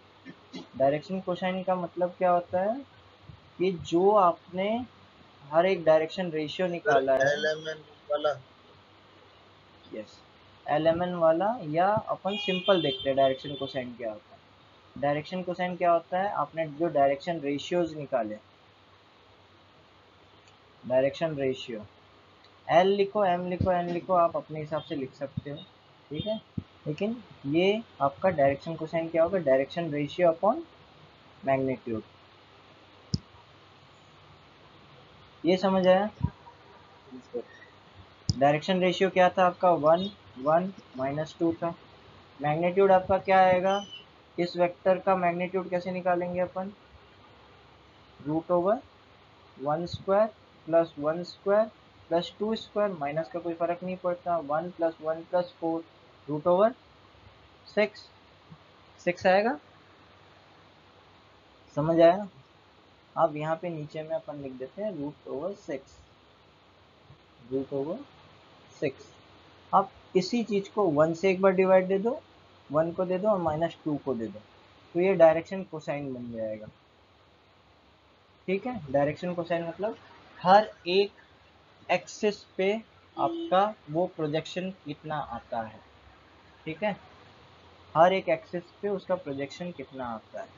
S1: डायरेक्शन कोसाइन का मतलब क्या होता है कि जो आपने हर एक डायरेक्शन रेशियो निकाला है,
S2: एलएमएन वाला,
S1: यस, एलएमएन वाला, या अपन सिंपल देखते हैं डायरेक्शन कोसाइन क्या होता है। डायरेक्शन कोसाइन क्या होता है, आपने जो डायरेक्शन रेशियोज निकाले, डायरेक्शन रेशियो, एल लिखो, एम लिखो, एन लिखो, आप अपने हिसाब से लिख सकते हो, ठीक है। लेकिन ये आपका डायरेक्शन कोसाइन क्या होगा, डायरेक्शन रेशियो अपॉन मैग्नीट्यूड, ये समझ आया? डायरेक्शन रेशियो क्या था आपका? 1 1 -2 था। मैग्नीट्यूड आपका क्या आएगा? इस वेक्टर का मैग्नीट्यूड कैसे निकालेंगे अपन? Root over 1 square plus 1 square plus 2 square, minus का कोई फर्क नहीं पड़ता, 1 प्लस 1 प्लस 4 रूट ओवर 6, 6 आएगा, समझ आया? अब यहाँ पे नीचे में अपन लिख देते हैं रूट ओवर 6, रूट ओवर 6। अब इसी चीज को 1 से एक बार डिवाइड दे दो, 1 को दे दो और -2 को दे दो, तो ये डायरेक्शन कोसाइन बन जाएगा, ठीक है। डायरेक्शन कोसाइन मतलब हर एक एक्सिस पे आपका वो प्रोजेक्शन कितना आता है, ठीक है। हर एक एक्सिस पे उसका प्रोजेक्शन कितना आता है।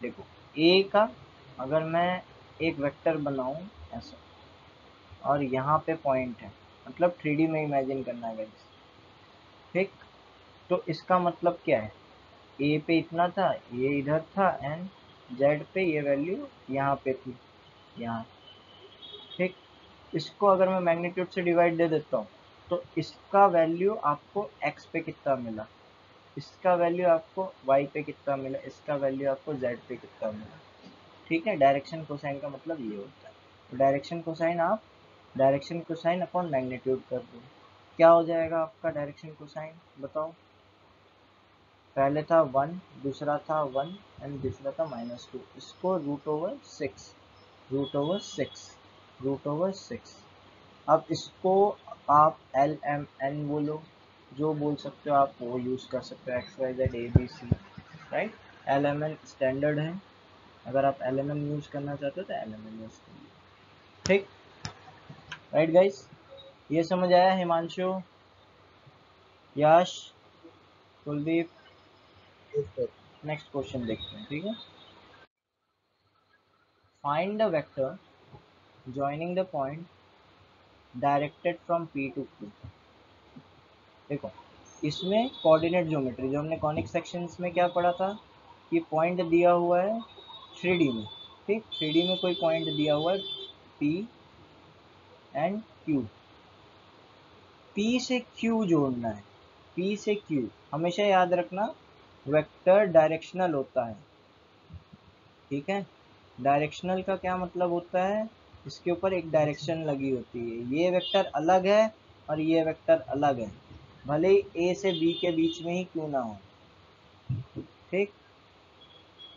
S1: देखो, ए का अगर मैं एक वेक्टर बनाऊं ऐसा, और यहाँ पे पॉइंट है, मतलब 3D में इमेजिन करना है गाइस, ठीक, तो इसका मतलब क्या है, ए पे इतना था, ये इधर था, एंड जेड पे ये वैल्यू यहाँ पे थी, यहाँ। ठीक, इसको अगर मैं मैग्नीट्यूड से डिवाइड दे देता हूँ तो इसका वैल्यू आपको एक्स पे कितना मिला, इसका वैल्यू आपको वाई पे कितना मिला, इसका वैल्यू आपको जेड पे कितना मिला। ठीक है, डायरेक्शन कोसाइन का मतलब ये होता है। तो डायरेक्शन कोसाइन आप डायरेक्शन कोसाइन अपॉन मैग्नीट्यूड कर दो, क्या हो जाएगा आपका डायरेक्शन कोसाइन, बताओ। पहले था 1, दूसरा था 1 एंड दूसरा था -2, इसको √6, √6, √6। अब इसको आप एल एम एन बोलो, जो बोल सकते हो आप वो यूज़ कर सकते हो, x y z a B c, right. L m n standard है, अगर आप एल एम एन यूज़ करना चाहते हो तो एल एम एन यूज़ करिए। ठीक, राइट गाइस, ये समझ आया Himanshu, Yash, Kuldeep.
S3: Yes, sir.
S1: Next question देखते हैं, ठीक है। Find the vector joining the point directed from P to Q. देखो, इसमें कोऑर्डिनेट ज्योमेट्री, जो हमने कॉनिक सेक्शंस में क्या पढ़ा था, कि पॉइंट दिया हुआ है 3D में। ठीक, 3D में कोई पॉइंट दिया हुआ है P एंड Q, P से Q जोड़ना है, P से Q। हमेशा याद रखना वेक्टर डायरेक्शनल होता है, ठीक है। डायरेक्शनल का क्या मतलब होता है, इसके ऊपर एक डायरेक्शन लगी होती है, ये वेक्टर अलग है और ये वेक्टर अलग है, भले ही ए से बी के बीच में ही क्यों ना हो। ठीक,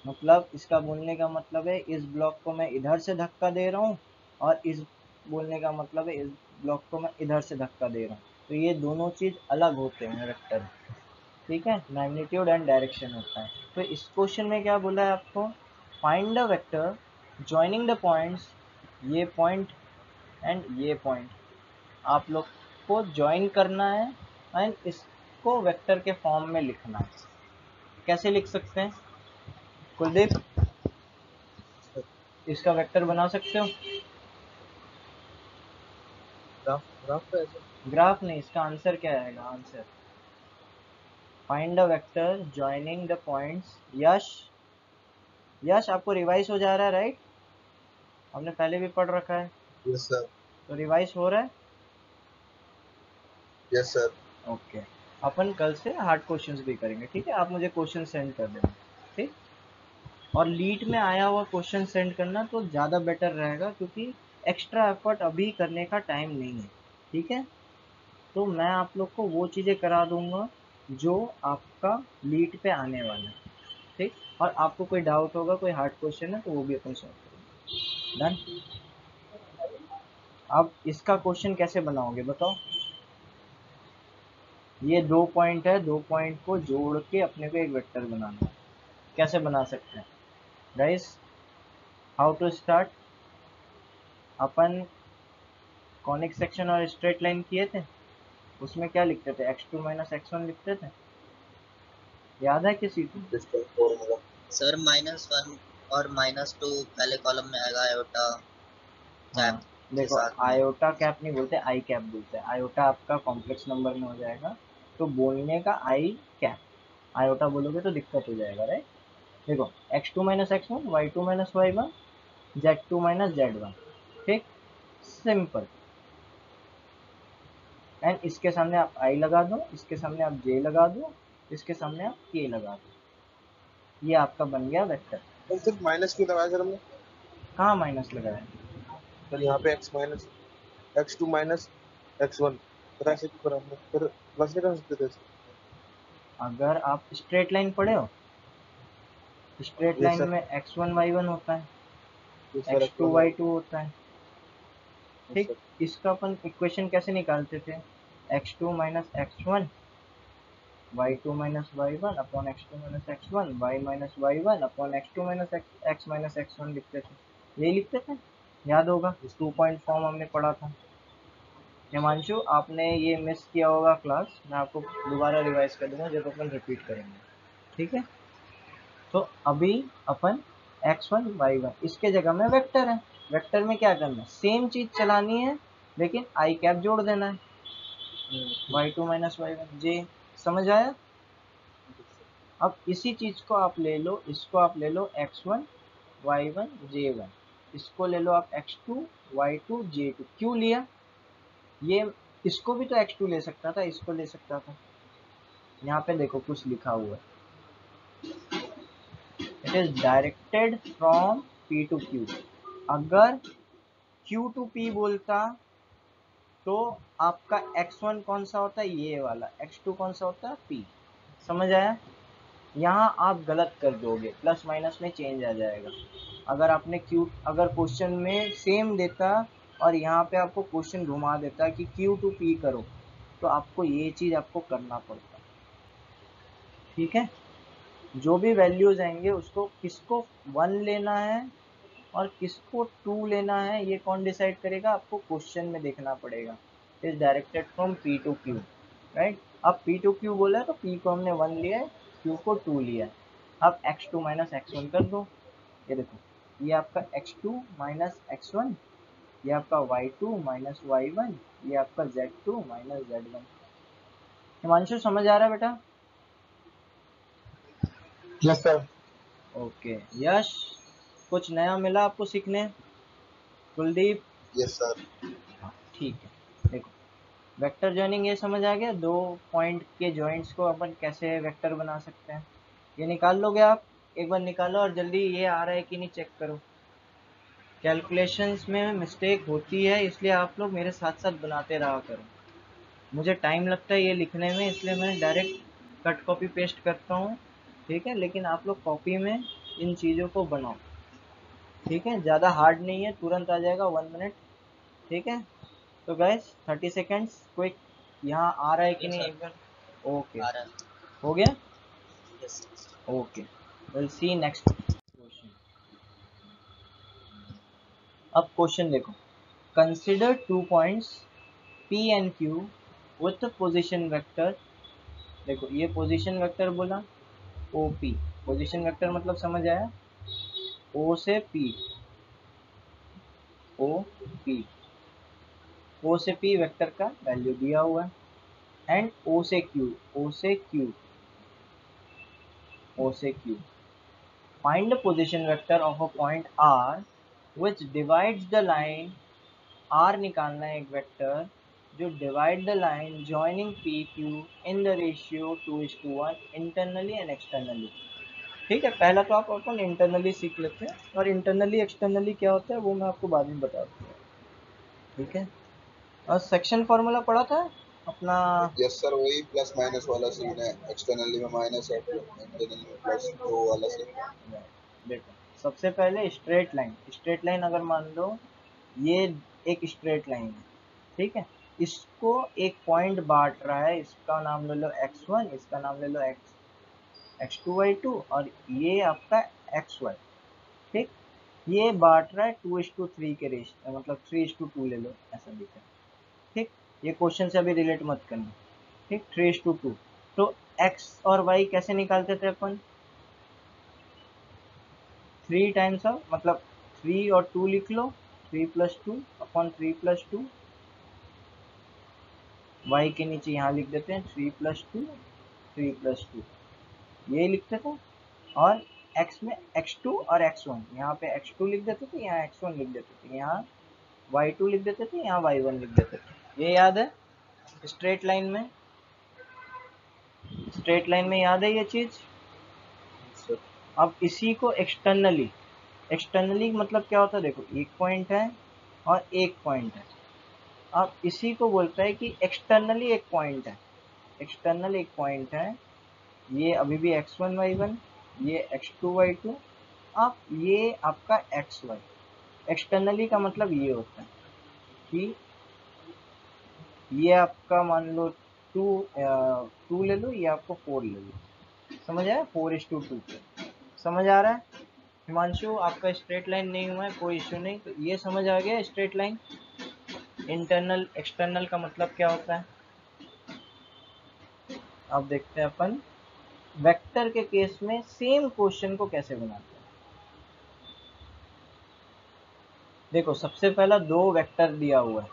S1: मतलब इसका बोलने का मतलब है इस ब्लॉक को मैं इधर से धक्का दे रहा हूँ, और इस बोलने का मतलब है इस ब्लॉक को मैं इधर से धक्का दे रहा हूँ, तो ये दोनों चीज़ अलग होते हैं वेक्टर। ठीक है, मैग्नीट्यूड एंड डायरेक्शन होता है। तो इस क्वेश्चन में क्या बोला है आपको, find the vector joining the points, ये पॉइंट एंड ये पॉइंट आप लोग को ज्वाइन करना है, एंड इसको वेक्टर के फॉर्म में लिखना है। कैसे लिख सकते हैं कुलदीप, इसका वेक्टर बना सकते हो।
S3: ग्राफ पे ऐसे
S1: ग्राफ नहीं, इसका आंसर क्या आएगा, answer find the vector joining the points. Yash, Yash आपको रिवाइज हो जा रहा है, राइट, हमने पहले भी पढ़ रखा है,
S2: Yes, sir.
S1: तो रिवाइज हो रहा है।
S2: Yes, sir.
S1: ओके, अपन कल से हार्ड क्वेश्चंस भी करेंगे, ठीक है। आप मुझे क्वेश्चन सेंड कर देना, ठीक। और लीड में आया हुआ क्वेश्चन सेंड करना तो ज़्यादा बेटर रहेगा, क्योंकि एक्स्ट्रा एफर्ट अभी करने का टाइम नहीं है, ठीक है। तो मैं आप लोग को वो चीज़ें करा दूंगा जो आपका लीड पे आने वाला है, ठीक। और आपको कोई डाउट होगा, कोई हार्ड क्वेश्चन है तो वो भी अपन सॉल्व करेंगे। डन। अब इसका क्वेश्चन कैसे बनाओगे बताओ। ये 2 पॉइंट है, 2 पॉइंट को जोड़ के अपने को एक वेक्टर बनाना है। कैसे बना सकते हैं गाइस, हाउ टू स्टार्ट। अपन कॉनिक सेक्शन और स्ट्रेट लाइन किए थे, उसमें क्या लिखते थे, x2 - x1 लिखते थे, याद है किसी को।
S2: Distance formula.
S4: सर -1 और -2 पहले कॉलम में आएगा, आयोटा
S1: हाँ,
S4: कैप के
S1: देखो
S4: साथ में।
S1: आयोटा कैप नहीं बोलते, आई कैप बोलते हैं। आयोटा आपका कॉम्प्लेक्स नंबर में हो जाएगा, तो बोलने का आई कैप, आयोटा बोलोगे तो दिक्कत हो जाएगा, राइट। देखो x2 - x1, y2 - y1, z2 - z1, ठीक, सिंपल। एंड इसके सामने आप आई लगा दो, इसके सामने आप जे लगा दो, इसके सामने आप के लगा दो, ये आपका बन गया वेक्टर।
S3: तो सिर्फ माइनस क्यों लगाया सर हमने?
S1: कहाँ माइनस लगाया,
S3: सर यहाँ पे x2 माइनस x1, फिर ऐसे क्यों करा हमने? फिर प्लस नहीं कर सकते थे इसको?
S1: अगर आप स्ट्रेट लाइन पढ़े हो, स्ट्रेट
S3: ये
S1: लाइन
S3: सर,
S1: में x1 y1 होता है,
S3: ये सर
S1: x2
S3: x1
S1: y2 होता है,
S3: ये
S1: ठीक।
S3: सर
S1: इसका अपन इक्वेशन कैसे निकालते थे, x2 - x1, y2 - y1 upon x2 - x1, y - y1 upon x2 - x x1 लिखते थे, यही लिखते थे, याद होगा, 2 पॉइंट फॉर्म हमने पढ़ा था। हिमांशु आपने ये मिस किया होगा क्लास, मैं आपको दोबारा रिवाइज कर दूंगा जब अपन रिपीट करेंगे, ठीक है। तो अभी अपन x1 y1, इसके जगह में वेक्टर है, वेक्टर में क्या करना है, सेम चीज चलानी है, लेकिन आई कैप जोड़ देना है, y2 - y1 j, समझ आया? अब इसी चीज को आप ले लो, इसको आप ले लो x1 y1 j1, इसको ले लो आप x2 y2 j2। क्यों लिया? ये इसको भी तो x2 ले सकता था, इसको ले सकता था। यहाँ पे देखो कुछ लिखा हुआ है, it is directed from p to q। अगर q टू p बोलता तो आपका x1 कौन सा होता है, ये वाला, x2 कौन सा होता है, p। समझ आया? यहाँ आप गलत कर दोगे, प्लस माइनस में चेंज आ जाएगा। अगर आपने अगर क्वेश्चन में सेम देता और यहाँ पे आपको क्वेश्चन घुमा देता कि Q टू P करो, तो आपको ये चीज आपको करना पड़ता। ठीक है? जो भी वैल्यूज आएंगे उसको किसको 1 लेना है और किसको 2 लेना है, ये कौन डिसाइड करेगा? आपको क्वेश्चन में देखना पड़ेगा। Is directed from P to Q, right? अब P टू Q बोला है तो P को हमने 1 लिया है, Q को 2 लिया है। अब x2 माइनस x1 कर दो। ये देखो, ये आपका x2 माइनस x1, ये आपका y2 माइनस y1, ये आपका z2 माइनस z1। हिमांशु समझ आ रहा है बेटा?
S3: Yes sir.
S1: ओके। यश, कुछ नया मिला आपको सीखने? कुलदीप?
S2: Yes sir.
S1: ठीक है। देखो, वेक्टर जॉइनिंग ये समझ आ गया, दो पॉइंट के जॉइंट्स को अपन कैसे वेक्टर बना सकते हैं। ये निकाल लोगे आप? एक बार निकालो और जल्दी, ये आ रहा है कि नहीं चेक करो। कैलकुलेशंस में मिस्टेक होती है, इसलिए आप लोग मेरे साथ साथ बनाते रहा करो। मुझे टाइम लगता है ये लिखने में, इसलिए मैं डायरेक्ट कट कॉपी पेस्ट करता हूँ। ठीक है? लेकिन आप लोग कॉपी में इन चीज़ों को बनाओ। ठीक है? ज़्यादा हार्ड नहीं है, तुरंत आ जाएगा 1 मिनट। ठीक है? तो गाइस 30 सेकेंड्स क्विक। यहाँ आ रहा है कि
S4: Yes,
S1: नहीं
S4: sir.
S1: एक बार? ओके,
S4: आ रहा है।
S1: हो गया?
S4: Yes.
S1: Okay, will see next question. अब क्वेश्चन देखो, consider 2 points P and Q with position vector. देखो, ये पोजीशन वेक्टर बोला OP। पोजीशन वेक्टर मतलब समझ आया? O से P, OP, O से P वेक्टर का वैल्यू दिया हुआ है, एंड O से Q, O से Q, O से Q। Find the position vector of a point R which divides the line। R निकालना है एक वेक्टर जो divide the line joining P Q in the ratio 2:1 internally and externally. ठीक है? पहला तो आप अपन इंटरनली सीख लेते हैं, और इंटरनली एक्सटर्नली क्या होता है वो मैं आपको बाद में बताता हूँ। ठीक है? और सेक्शन फॉर्मूला पढ़ा था अपना।
S2: यस सर, वही प्लस माइनस वाला सीन है, एक्सटर्नली में माइनस है, इंटरनली में प्लस, वो वाला सीन है।
S1: देखो, सबसे पहले स्ट्रेट लाइन, स्ट्रेट लाइन अगर मान लो ये एक स्ट्रेट लाइन है, ठीक है, इसको एक पॉइंट बांट रहा है, इसका नाम ले लो x1, इसका नाम ले लो x2 y2, और ये आपका xy। ठीक? ये बांट रहा है 2:3 के रेशियो, मतलब 3:2 ले लो, ऐसा दिखा है। ठीक? ये क्वेश्चन से अभी रिलेट मत करना। ठीक? 3:2। तो x और y कैसे निकालते थे अपन? 3 टाइम्स ऑफ, मतलब 3 और 2 लिख लो, 3 प्लस 2 अपॉन 3 प्लस 2। y के नीचे यहाँ लिख देते हैं 3 प्लस 2, 3 प्लस 2, ये लिखते थे। और x में x2 और x1, यहाँ पे x2 लिख देते थे, यहाँ x1 लिख देते थे, यहाँ y2 लिख देते थे, यहाँ y1 लिख देते थे। ये याद है? स्ट्रेट लाइन में, स्ट्रेट लाइन में याद है ये चीज? अब इसी को एक्सटर्नली, एक्सटर्नली मतलब क्या होता है? देखो, एक पॉइंट है और एक पॉइंट है। अब इसी को बोलता है कि एक्सटर्नली एक पॉइंट है, एक्सटर्नल एक पॉइंट है। ये अभी भी x1 y1, ये x2 y2, अब ये आपका xy। एक्सटर्नली का मतलब ये होता है कि ये आपका मान लो 2 ले लो, ये आपको 4 ले लो। समझ आया? 4:2। समझ आ रहा है? हिमांशु, आपका स्ट्रेट लाइन नहीं हुआ है, कोई इश्यू नहीं। तो ये समझ आ गया स्ट्रेट लाइन, इंटरनल एक्सटर्नल का मतलब क्या होता है। अब देखते हैं अपन वेक्टर के केस में सेम क्वेश्चन को कैसे बनाते हैं। देखो, सबसे पहला 2 वेक्टर दिया हुआ है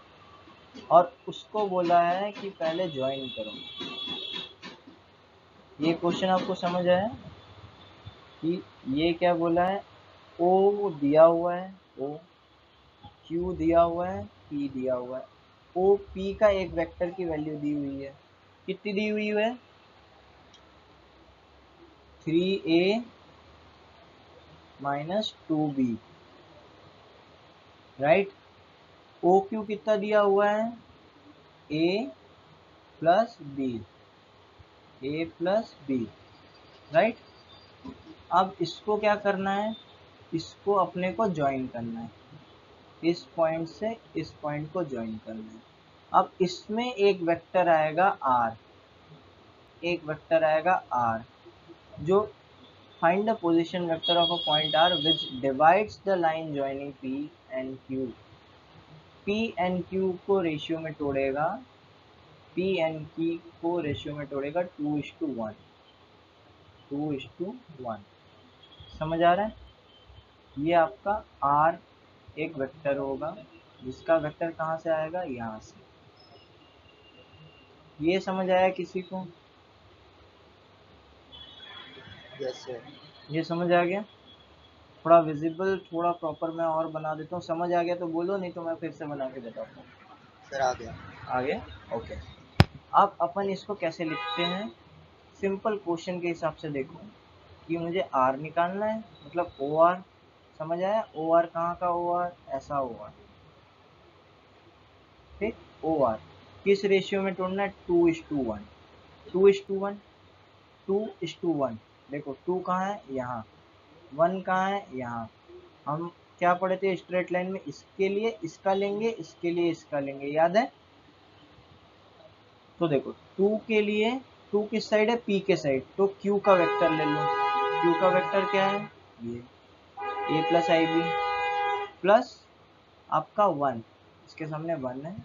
S1: और उसको बोला है कि पहले ज्वाइन करो। ये क्वेश्चन आपको समझ आया कि ये क्या बोला है, ओ दिया हुआ है, ओ क्यू दिया हुआ है, पी दिया हुआ है, ओ पी का एक वेक्टर की वैल्यू दी हुई है, कितनी दी हुई है, 3a minus 2b, right. O Q कितना दिया हुआ है, a plus b, a plus b, right. अब इसको क्या करना है, इसको अपने को ज्वाइन करना है, इस पॉइंट से इस पॉइंट को ज्वाइन करना है। अब इसमें एक वेक्टर आएगा r, एक वेक्टर आएगा r, जो find the position vector of a point r which divides the line joining p and q। p and q को रेशियो में तोड़ेगा, p and q को रेशियो में तोड़ेगा 2:1, 2:1। समझ आ रहा है, ये आपका r एक वेक्टर होगा जिसका वेक्टर कहाँ से आएगा, यहाँ से। ये समझ आया किसी को,
S3: जैसे
S1: ये समझ आ गया, थोड़ा विजिबल थोड़ा प्रॉपर मैं और बना देता हूँ। समझ आ गया तो बोलो, नहीं तो मैं फिर से बना के बताता हूँ।
S4: सर आ गया।
S1: आ गया, ओके। अब अपन इसको कैसे लिखते हैं, सिंपल क्वेश्चन के हिसाब से देखो कि मुझे r निकालना है, मतलब ओ आर। समझ आया, ओ आर कहाँ का ओ आर, ऐसा ओ आर, ठीक। ओ आर किस रेशियो में तोड़ना है, 2:1, 2:1, 2:1। देखो 2 कहाँ है, यहाँ, 1 कहाँ है, यहाँ। हम क्या पढ़े थे स्ट्रेट लाइन में, इसके लिए इसका लेंगे, इसके लिए इसका लेंगे, याद है। तो देखो 2 के लिए, 2 किस साइड है, p के साइड, तो q का वेक्टर ले लो। q का वेक्टर क्या है, ये a plus i b plus आपका 1, इसके सामने 1 है,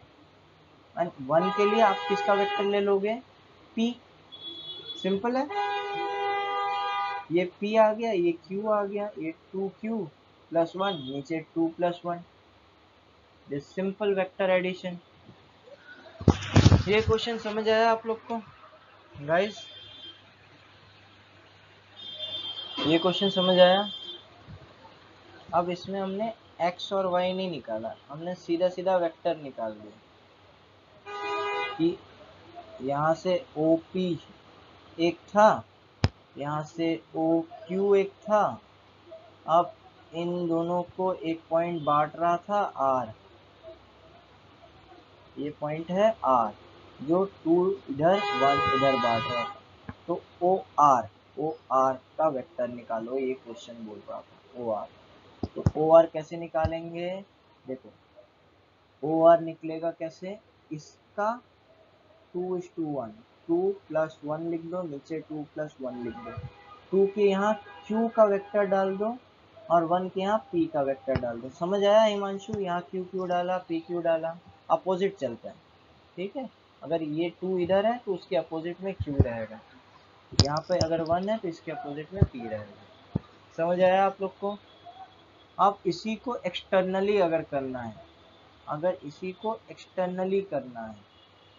S1: एंड 1 के लिए आप किसका वेक्टर ले लोगे, p। सिंपल है, ये p आ गया, ये q आ गया, ये 2q प्लस 1, नीचे 2 plus 1, this simple vector addition. ये क्वेश्चन समझ आया आप लोग को गाइस, ये क्वेश्चन समझ आया। अब इसमें हमने x और y नहीं निकाला, हमने सीधा सीधा वेक्टर निकाल दिया कि यहाँ से OP एक था, यहाँ से OQ एक था, अब इन दोनों को एक पॉइंट बांट रहा था R, ये पॉइंट है R, जो 2 इधर 1 इधर बांट रहा था। तो OR का वेक्टर निकालो, ये क्वेश्चन बोल रहा था OR। तो OR कैसे निकालेंगे, देखो OR निकलेगा कैसे, इसका 2:1, 2 प्लस 1 लिख दो, नीचे 2 प्लस 1 लिख दो, 2 के यहाँ Q का वेक्टर डाल दो और 1 के यहाँ P का वेक्टर डाल दो। समझ आया हिमांशु, यहाँ Q डाला, PQ डाला, अपोजिट चलता है, ठीक है। अगर ये 2 इधर है तो उसके अपोजिट में Q रहेगा, यहाँ पे अगर 1 है तो इसके अपोजिट में P रहेगा। समझ आया आप लोग को। अब इसी को एक्सटर्नली अगर करना है, अगर इसी को एक्सटर्नली करना है,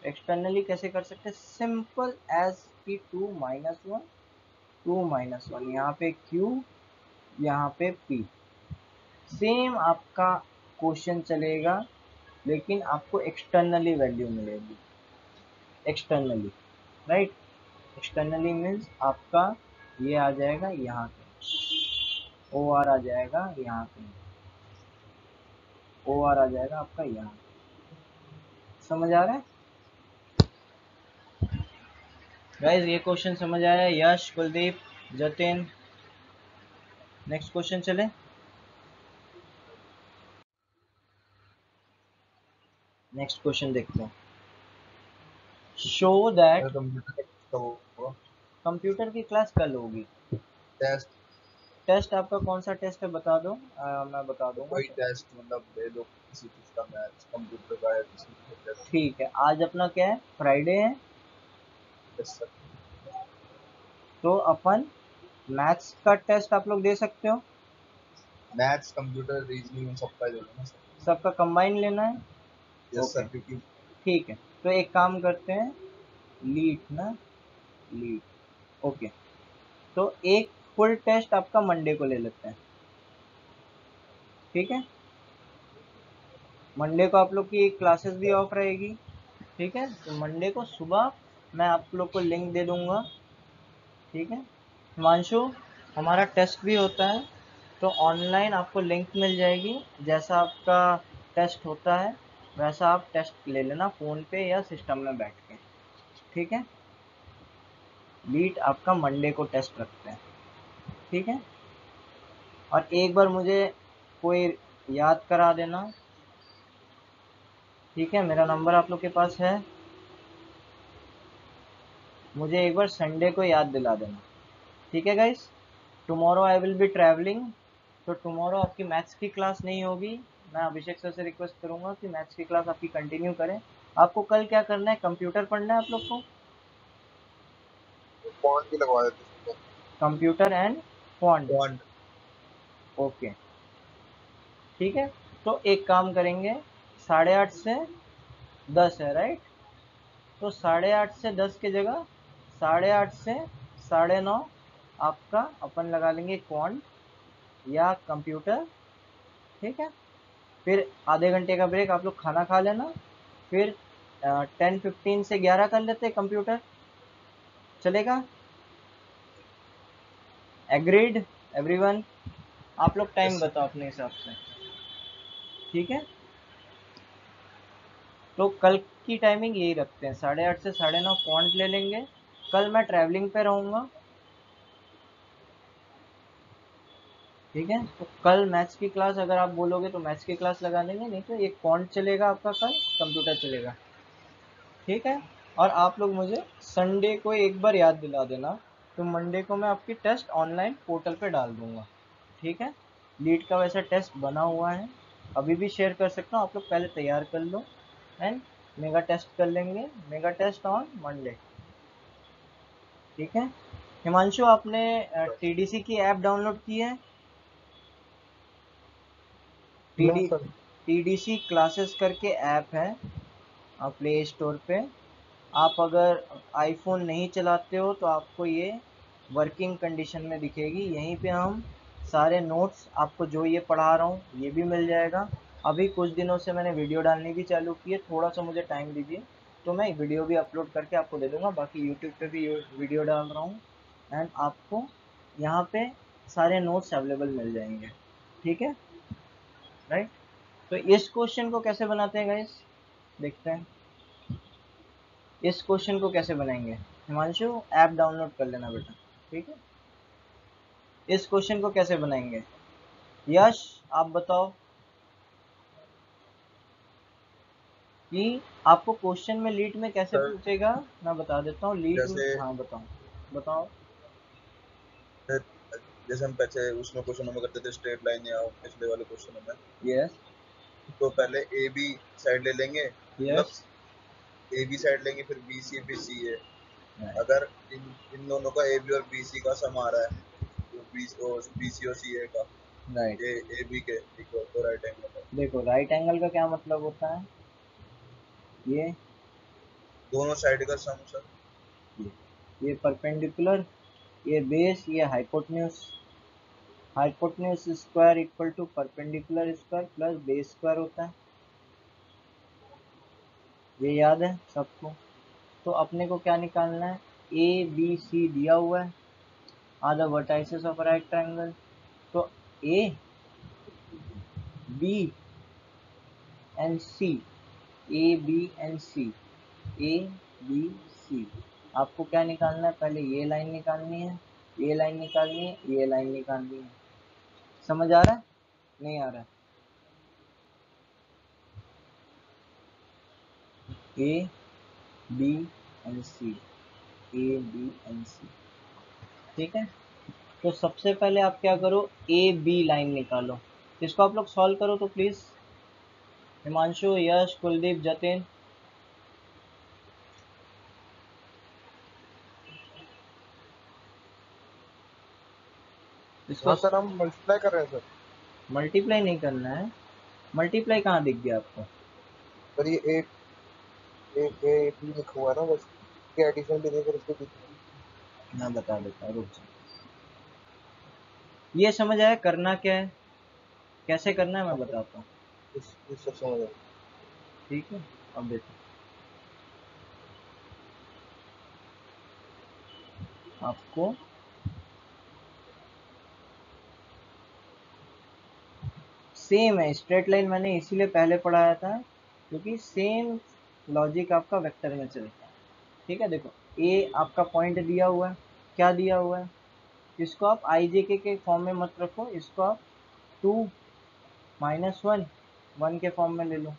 S1: एक्सटर्नली कैसे कर सकते हैं, सिंपल एज पी 2 - 1, यहाँ पे Q, यहाँ पे P, सेम आपका क्वेश्चन चलेगा, लेकिन आपको एक्सटर्नली वैल्यू मिलेगी, एक्सटर्नली, राइट। एक्सटर्नली मीन्स आपका ये आ जाएगा यहाँ पे, OR आ जाएगा यहाँ पे, OR आ जाएगा आपका यहाँ। समझ आ रहा है गाइस, ये क्वेश्चन समझ आया, यश, कुलदीप, जतिन। नेक्स्ट क्वेश्चन चले, नेक्स्ट क्वेश्चन देखते हैं। शो दैट,
S3: कंप्यूटर का वो
S1: कंप्यूटर की क्लास कल होगी,
S3: टेस्ट,
S1: टेस्ट आपका कौन सा टेस्ट है बता दो, मैं बता दूंगा।
S3: कोई टेस्ट मतलब ले लो किसी चीज का, मैथ्स कंप्यूटर का है, किसी का टेस्ट।
S1: ठीक है, आज अपना क्या है, फ्राइडे है,
S3: यस सर।
S1: तो अपन मैथ्स का टेस्ट आप लोग दे सकते हो,
S3: मैथ्स कंप्यूटर रीजनिंग सबका दे देना सर।
S1: सबका कंबाइन लेना है,
S3: यस
S1: ओके
S3: सर, क्योंकि
S1: ठीक है। तो एक काम करते हैं, लीट ना, लीट, ओके, तो एक फुल टेस्ट आपका मंडे को ले लेते हैं, ठीक है। मंडे को आप लोग की क्लासेस भी ऑफ रहेगी, ठीक है। तो मंडे को सुबह मैं आप लोग को लिंक दे दूंगा, ठीक है। हिमांशु, हमारा टेस्ट भी होता है, तो ऑनलाइन आपको लिंक मिल जाएगी, जैसा आपका टेस्ट होता है वैसा आप टेस्ट ले लेना फ़ोन पे या सिस्टम में बैठ के, ठीक है। लीट आपका मंडे को टेस्ट रखते हैं, ठीक है। और एक बार मुझे कोई याद करा देना, ठीक है। मेरा नंबर आप लोग के पास है, मुझे एक बार संडे को याद दिला देना, ठीक है guys. Tomorrow I will be travelling, तो टुमारो आपकी मैथ्स की क्लास नहीं होगी। मैं अभिषेक सर से रिक्वेस्ट करूंगा कि मैथ्स की क्लास आपकी कंटिन्यू करें। आपको कल क्या करना है, कंप्यूटर पढ़ना है आप लोग को,
S2: फॉन्ट भी लगवा देते हैं सुबह।
S1: Computer and font,
S2: font
S1: okay, ठीक है। तो एक काम करेंगे, 8:30 से 10 है राइट, तो 8:30 से 10 की जगह 8:30 से 9:30 आपका अपन लगा लेंगे क्वांट या कंप्यूटर, ठीक है। फिर आधे घंटे का ब्रेक, आप लोग खाना खा लेना, फिर 10:15 से 11 कर लेते कंप्यूटर, चलेगा? Agreed everyone? आप लोग टाइम
S2: यस
S1: बताओ अपने हिसाब से, ठीक है। तो कल की टाइमिंग यही रखते हैं, 8:30 से 9:30 क्वांट ले लेंगे। कल मैं ट्रैवलिंग पे रहूँगा, ठीक है। तो कल मैथ्स की क्लास अगर आप बोलोगे तो मैथ्स की क्लास लगा देंगे, नहीं तो एक क्वांट चलेगा आपका, कल कंप्यूटर चलेगा, ठीक है। और आप लोग मुझे संडे को एक बार याद दिला देना, तो मंडे को मैं आपकी टेस्ट ऑनलाइन पोर्टल पे डाल दूंगा, ठीक है। लीड का वैसा टेस्ट बना हुआ है, अभी भी शेयर कर सकता हूँ, आप लोग पहले तैयार कर लो एंड मेगा टेस्ट कर लेंगे, मेगा टेस्ट ऑन मंडे, ठीक है। हिमांशु, आपने टीडीसी की ऐप डाउनलोड की है?
S3: ना
S1: टीडी
S3: सर।
S1: टीडीसी क्लासेस करके ऐप है प्ले स्टोर पे। आप अगर आईफोन नहीं चलाते हो तो आपको ये वर्किंग कंडीशन में दिखेगी, यहीं पे हम सारे नोट्स आपको जो ये पढ़ा रहा हूँ ये भी मिल जाएगा। अभी कुछ दिनों से मैंने वीडियो डालनी भी चालू की है, थोड़ा सा मुझे टाइम दीजिए तो मैं वीडियो भी अपलोड करके आपको दे दूंगा। बाकी यूट्यूब पे भी वीडियो डाल रहा हूँ एंड आपको यहाँ पे सारे नोट्स अवेलेबल मिल जाएंगे, ठीक है राइट। तो इस क्वेश्चन को कैसे बनाते हैं गाइस, देखते हैं इस क्वेश्चन को कैसे बनाएंगे। हिमांशु, ऐप डाउनलोड कर लेना बेटा, ठीक है। इस क्वेश्चन को कैसे बनाएंगे, यश आप बताओ कि आपको क्वेश्चन में लीड में कैसे
S2: सर,
S1: पूछेगा। मैं बता देता हूँ लीड में,
S2: जैसे
S1: हाँ बताओ बताओ।
S2: जैसे हम पहले उसमें क्वेश्चनों में करते थे स्ट्रेट लाइन या पिछले वाले क्वेश्चनों में,
S1: यस
S2: तो पहले ए बी साइड ले लेंगे, मतलब
S1: यस
S2: ए बी साइड लेंगे, फिर बी सी फिर सी ए। अगर इन इन दोनों का ए बी और बी सी का सम आ रहा है, तो बी सी और सी ए का
S1: राइट।
S2: ए बी के इक्वल तो राइट एंगल है।
S1: देखो राइट एंगल का क्या मतलब होता है, ये
S2: दोनों साइड का सम सर।
S1: ये ये परपेंडिकुलर, ये बेस, ये hypotenuse, hypotenuse square equal to perpendicular square plus base square होता है, ये याद है सबको। तो अपने को क्या निकालना है, ए बी सी दिया हुआ है, are the vertices of right triangle. तो A B and C, A B and C, A B C, आपको क्या निकालना है, पहले ये लाइन निकालनी है, ये लाइन निकालनी है, ये लाइन निकालनी है। समझ आ रहा है, नहीं आ रहा है, A B and C, A B and C, ठीक है। तो सबसे पहले आप क्या करो, ए बी लाइन निकालो। इसको आप लोग सॉल्व करो तो प्लीज, हिमांशु, यश, कुलदीप, जतिन, इसको
S3: हाँ सर, हम मल्टीप्लाई कर रहे हैं सर।
S1: मल्टीप्लाई नहीं करना है, मल्टीप्लाई कहाँ दिख गया आपको,
S3: सर ये ए ए बी लिखा हुआ है ना, बस ये एडिशन भी नहीं कर उसको दिख रहा है।
S1: मैं बता देता हूँ, रुक जाओ। ये समझ आया करना क्या है, कैसे करना है मैं बताता हूँ।
S3: इस सब समझ आया।
S1: ठीक है, अब देखो आपको सेम है, स्ट्रेट लाइन मैंने इसीलिए पहले पढ़ाया था क्योंकि सेम लॉजिक आपका वेक्टर में चलता है। ठीक है, देखो ए आपका पॉइंट दिया हुआ है, क्या दिया हुआ है, इसको आप आई जे के फॉर्म में मत रखो, इसको आप 2 -1 1 के फॉर्म में ले लो।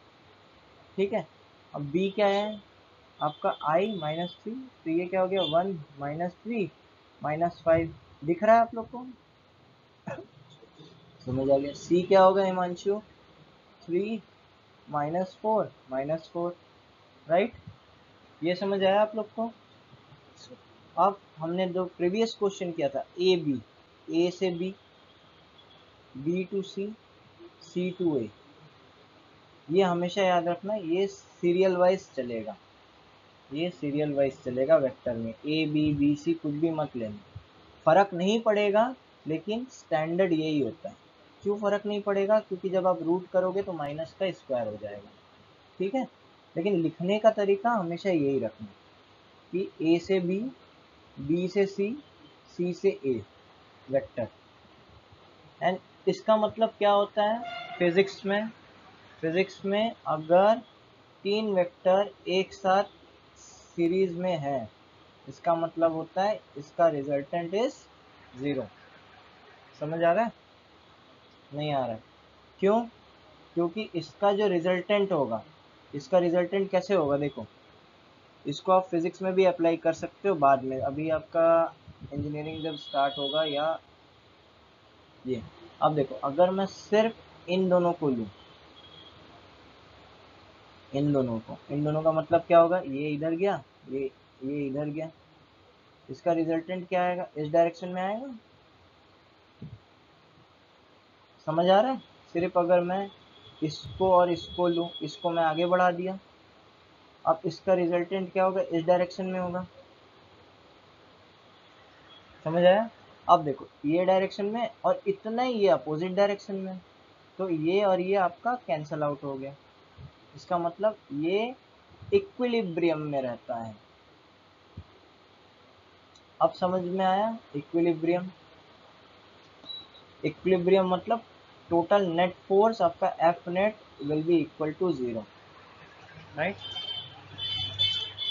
S1: ठीक है, अब बी क्या है आपका i -3, तो ये क्या हो गया 1 -3 -5, दिख रहा है आप लोग को, समझ आ गया। सी क्या होगा हिमांशु, 3 -4 -4, राइट, ये समझ आया आप लोग को। अब हमने जो प्रीवियस क्वेश्चन किया था ए बी, ए से B, B to C, C to A, ये हमेशा याद रखना, ये सीरियल वाइज चलेगा, ये सीरियल वाइज चलेगा वेक्टर में, ए बी बी सी कुछ भी मत लेना, फर्क नहीं पड़ेगा, लेकिन स्टैंडर्ड यही होता है। क्यों फर्क नहीं पड़ेगा, क्योंकि जब आप रूट करोगे तो माइनस का स्क्वायर हो जाएगा। ठीक है, लेकिन लिखने का तरीका हमेशा यही रखना कि ए से बी, बी से सी, सी से ए वेक्टर। एंड इसका मतलब क्या होता है फिजिक्स में अगर 3 वेक्टर एक साथ सीरीज में है, इसका मतलब होता है इसका रिजल्टेंट इज 0। समझ आ रहा है, नहीं आ रहा है, क्यों, क्योंकि इसका जो रिजल्टेंट होगा, इसका रिजल्टेंट कैसे होगा, देखो इसको आप फिजिक्स में भी अप्लाई कर सकते हो बाद में, अभी आपका इंजीनियरिंग जब स्टार्ट होगा या ये। अब देखो अगर मैं सिर्फ इन दोनों को लूँ, इन दोनों का मतलब क्या होगा, ये इधर गया, ये इधर गया, इसका रिजल्टेंट क्या आएगा, इस डायरेक्शन में आएगा। समझ आ रहा है, सिर्फ अगर मैं इसको और इसको लूँ, इसको मैं आगे बढ़ा दिया, अब इसका रिजल्टेंट क्या होगा, इस डायरेक्शन में होगा। समझ आया, अब देखो ये डायरेक्शन में और इतना ही ये अपोजिट डायरेक्शन में, तो ये और ये आपका कैंसल आउट हो गया, इसका मतलब ये इक्विलिब्रियम में रहता है। अब समझ में आया, इक्विलिब्रियम, इक्विलिब्रियम मतलब टोटल नेट फोर्स आपका f net will be equal to 0, right.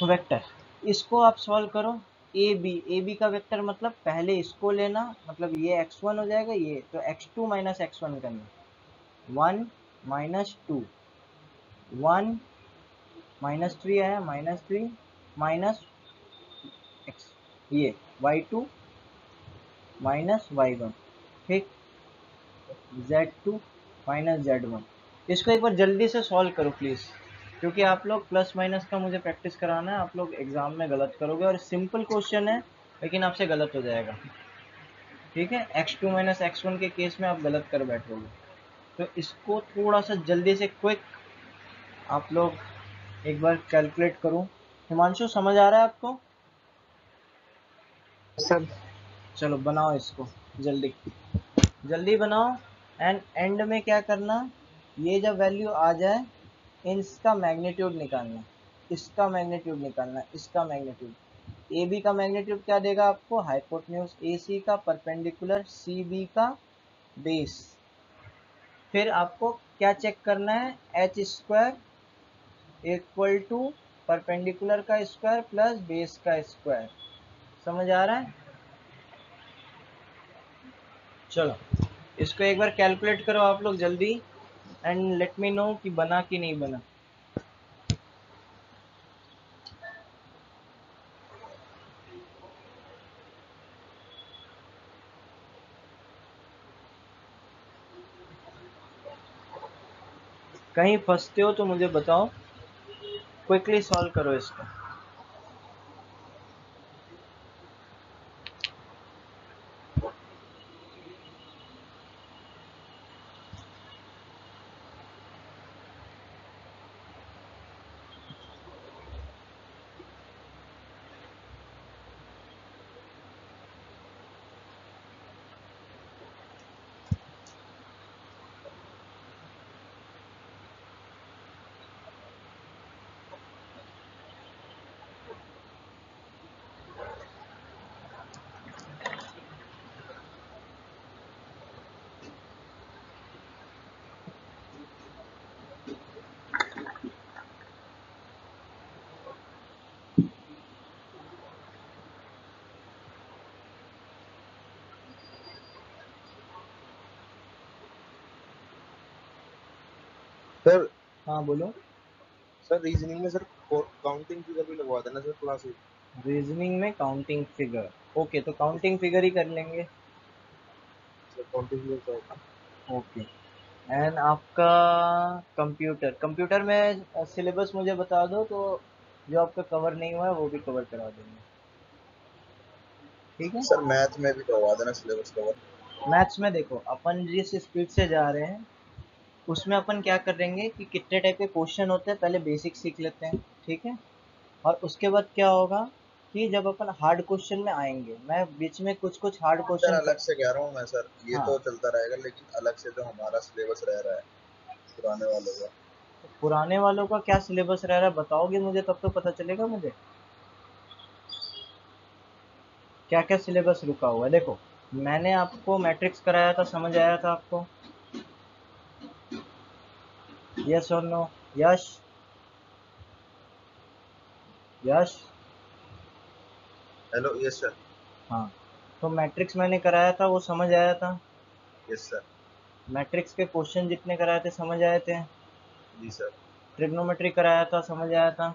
S1: Vector, इसको आप सॉल्व करो, ए बी का वेक्टर मतलब पहले इसको लेना, मतलब ये x1 हो जाएगा, ये तो x2 माइनस x1 करना, 1 -2, 1 -3 आया, -3 माइनस x, ये y2 माइनस y1, ठीक, z2 माइनस z1। इसको एक बार जल्दी से सॉल्व करो प्लीज़, क्योंकि आप लोग प्लस माइनस का मुझे प्रैक्टिस कराना है, आप लोग एग्जाम में गलत करोगे, और सिंपल क्वेश्चन है लेकिन आपसे गलत हो जाएगा। ठीक है, x2 माइनस x1 के केस में आप गलत कर बैठोगे, तो इसको थोड़ा सा जल्दी से क्विक आप लोग एक बार कैलकुलेट करो। हिमांशु समझ आ रहा है आपको,
S3: सर
S1: चलो बनाओ इसको, जल्दी जल्दी बनाओ। एंड एंड में क्या करना, ये जब वैल्यू आ जाए, इसका मैग्नीट्यूड निकालना, इसका मैग्नीट्यूड निकालना, इसका मैग्नीट्यूड। ए बी का मैग्नीट्यूड क्या देगा आपको, हाइपोटेन्यूज ए सी का परपेंडिकुलर सी बी का बेस। फिर आपको क्या चेक करना है, h square equal to perpendicular का स्क्वायर प्लस बेस का स्क्वायर। समझ आ रहा है, चलो इसको एक बार कैलकुलेट करो आप लोग जल्दी, एंड लेट मी नो कि बना कि नहीं बना। कहीं फंसते हो तो मुझे बताओ, क्विकली सॉल्व करो इसको।
S3: सर
S1: हाँ बोलो।
S3: सर रीजनिंग में सर काउंटिंग फिगर भी लगवा देना सर क्लास में।
S1: रीजनिंग में काउंटिंग फिगर, ओके तो काउंटिंग फिगर ही कर लेंगे।
S3: सर काउंटिंग फिगर चाहिए।
S1: ओके। एंड आपका कंप्यूटर, कंप्यूटर में सिलेबस मुझे बता दो तो जो आपका कवर नहीं हुआ है वो भी कवर करा देंगे, ठीक है।
S2: सर मैथ में भी करवा देना सिलेबस कवर।
S1: मैथ्स में देखो अपन जिस स्पीड से जा रहे हैं उसमें अपन क्या करेंगे कि कितने टाइप के क्वेश्चन होते हैं पहले बेसिक सीख लेते हैं, ठीक है। और उसके बाद क्या होगा कि जब अपन हार्ड क्वेश्चन में आएंगे, मैं बीच में कुछ कुछ हार्ड
S2: सर
S1: क्वेश्चन
S2: अलग से कह रहा हूँ मैं सर, ये
S1: हाँ
S2: तो चलता रहेगा लेकिन अलग से जो हमारा सिलेबस रह रहा है पुराने वालों का।
S1: पुराने वालों का क्या सिलेबस रह रहा है बताओगे मुझे, तब तो पता चलेगा मुझे क्या क्या सिलेबस रुका हुआ है। देखो मैंने आपको मैट्रिक्स कराया था, समझ आया था आपको? यस और no? Yash, Yash.
S2: Hello, yes sir.
S1: हाँ, तो मैट्रिक्स मैंने कराया था, वो समझ आया था।
S2: Yes sir.
S1: मैट्रिक्स के क्वेश्चन जितने कराए थे समझ आए थे।
S2: जी सर।
S1: ट्रिग्नोमेट्री कराया था, समझ आया था।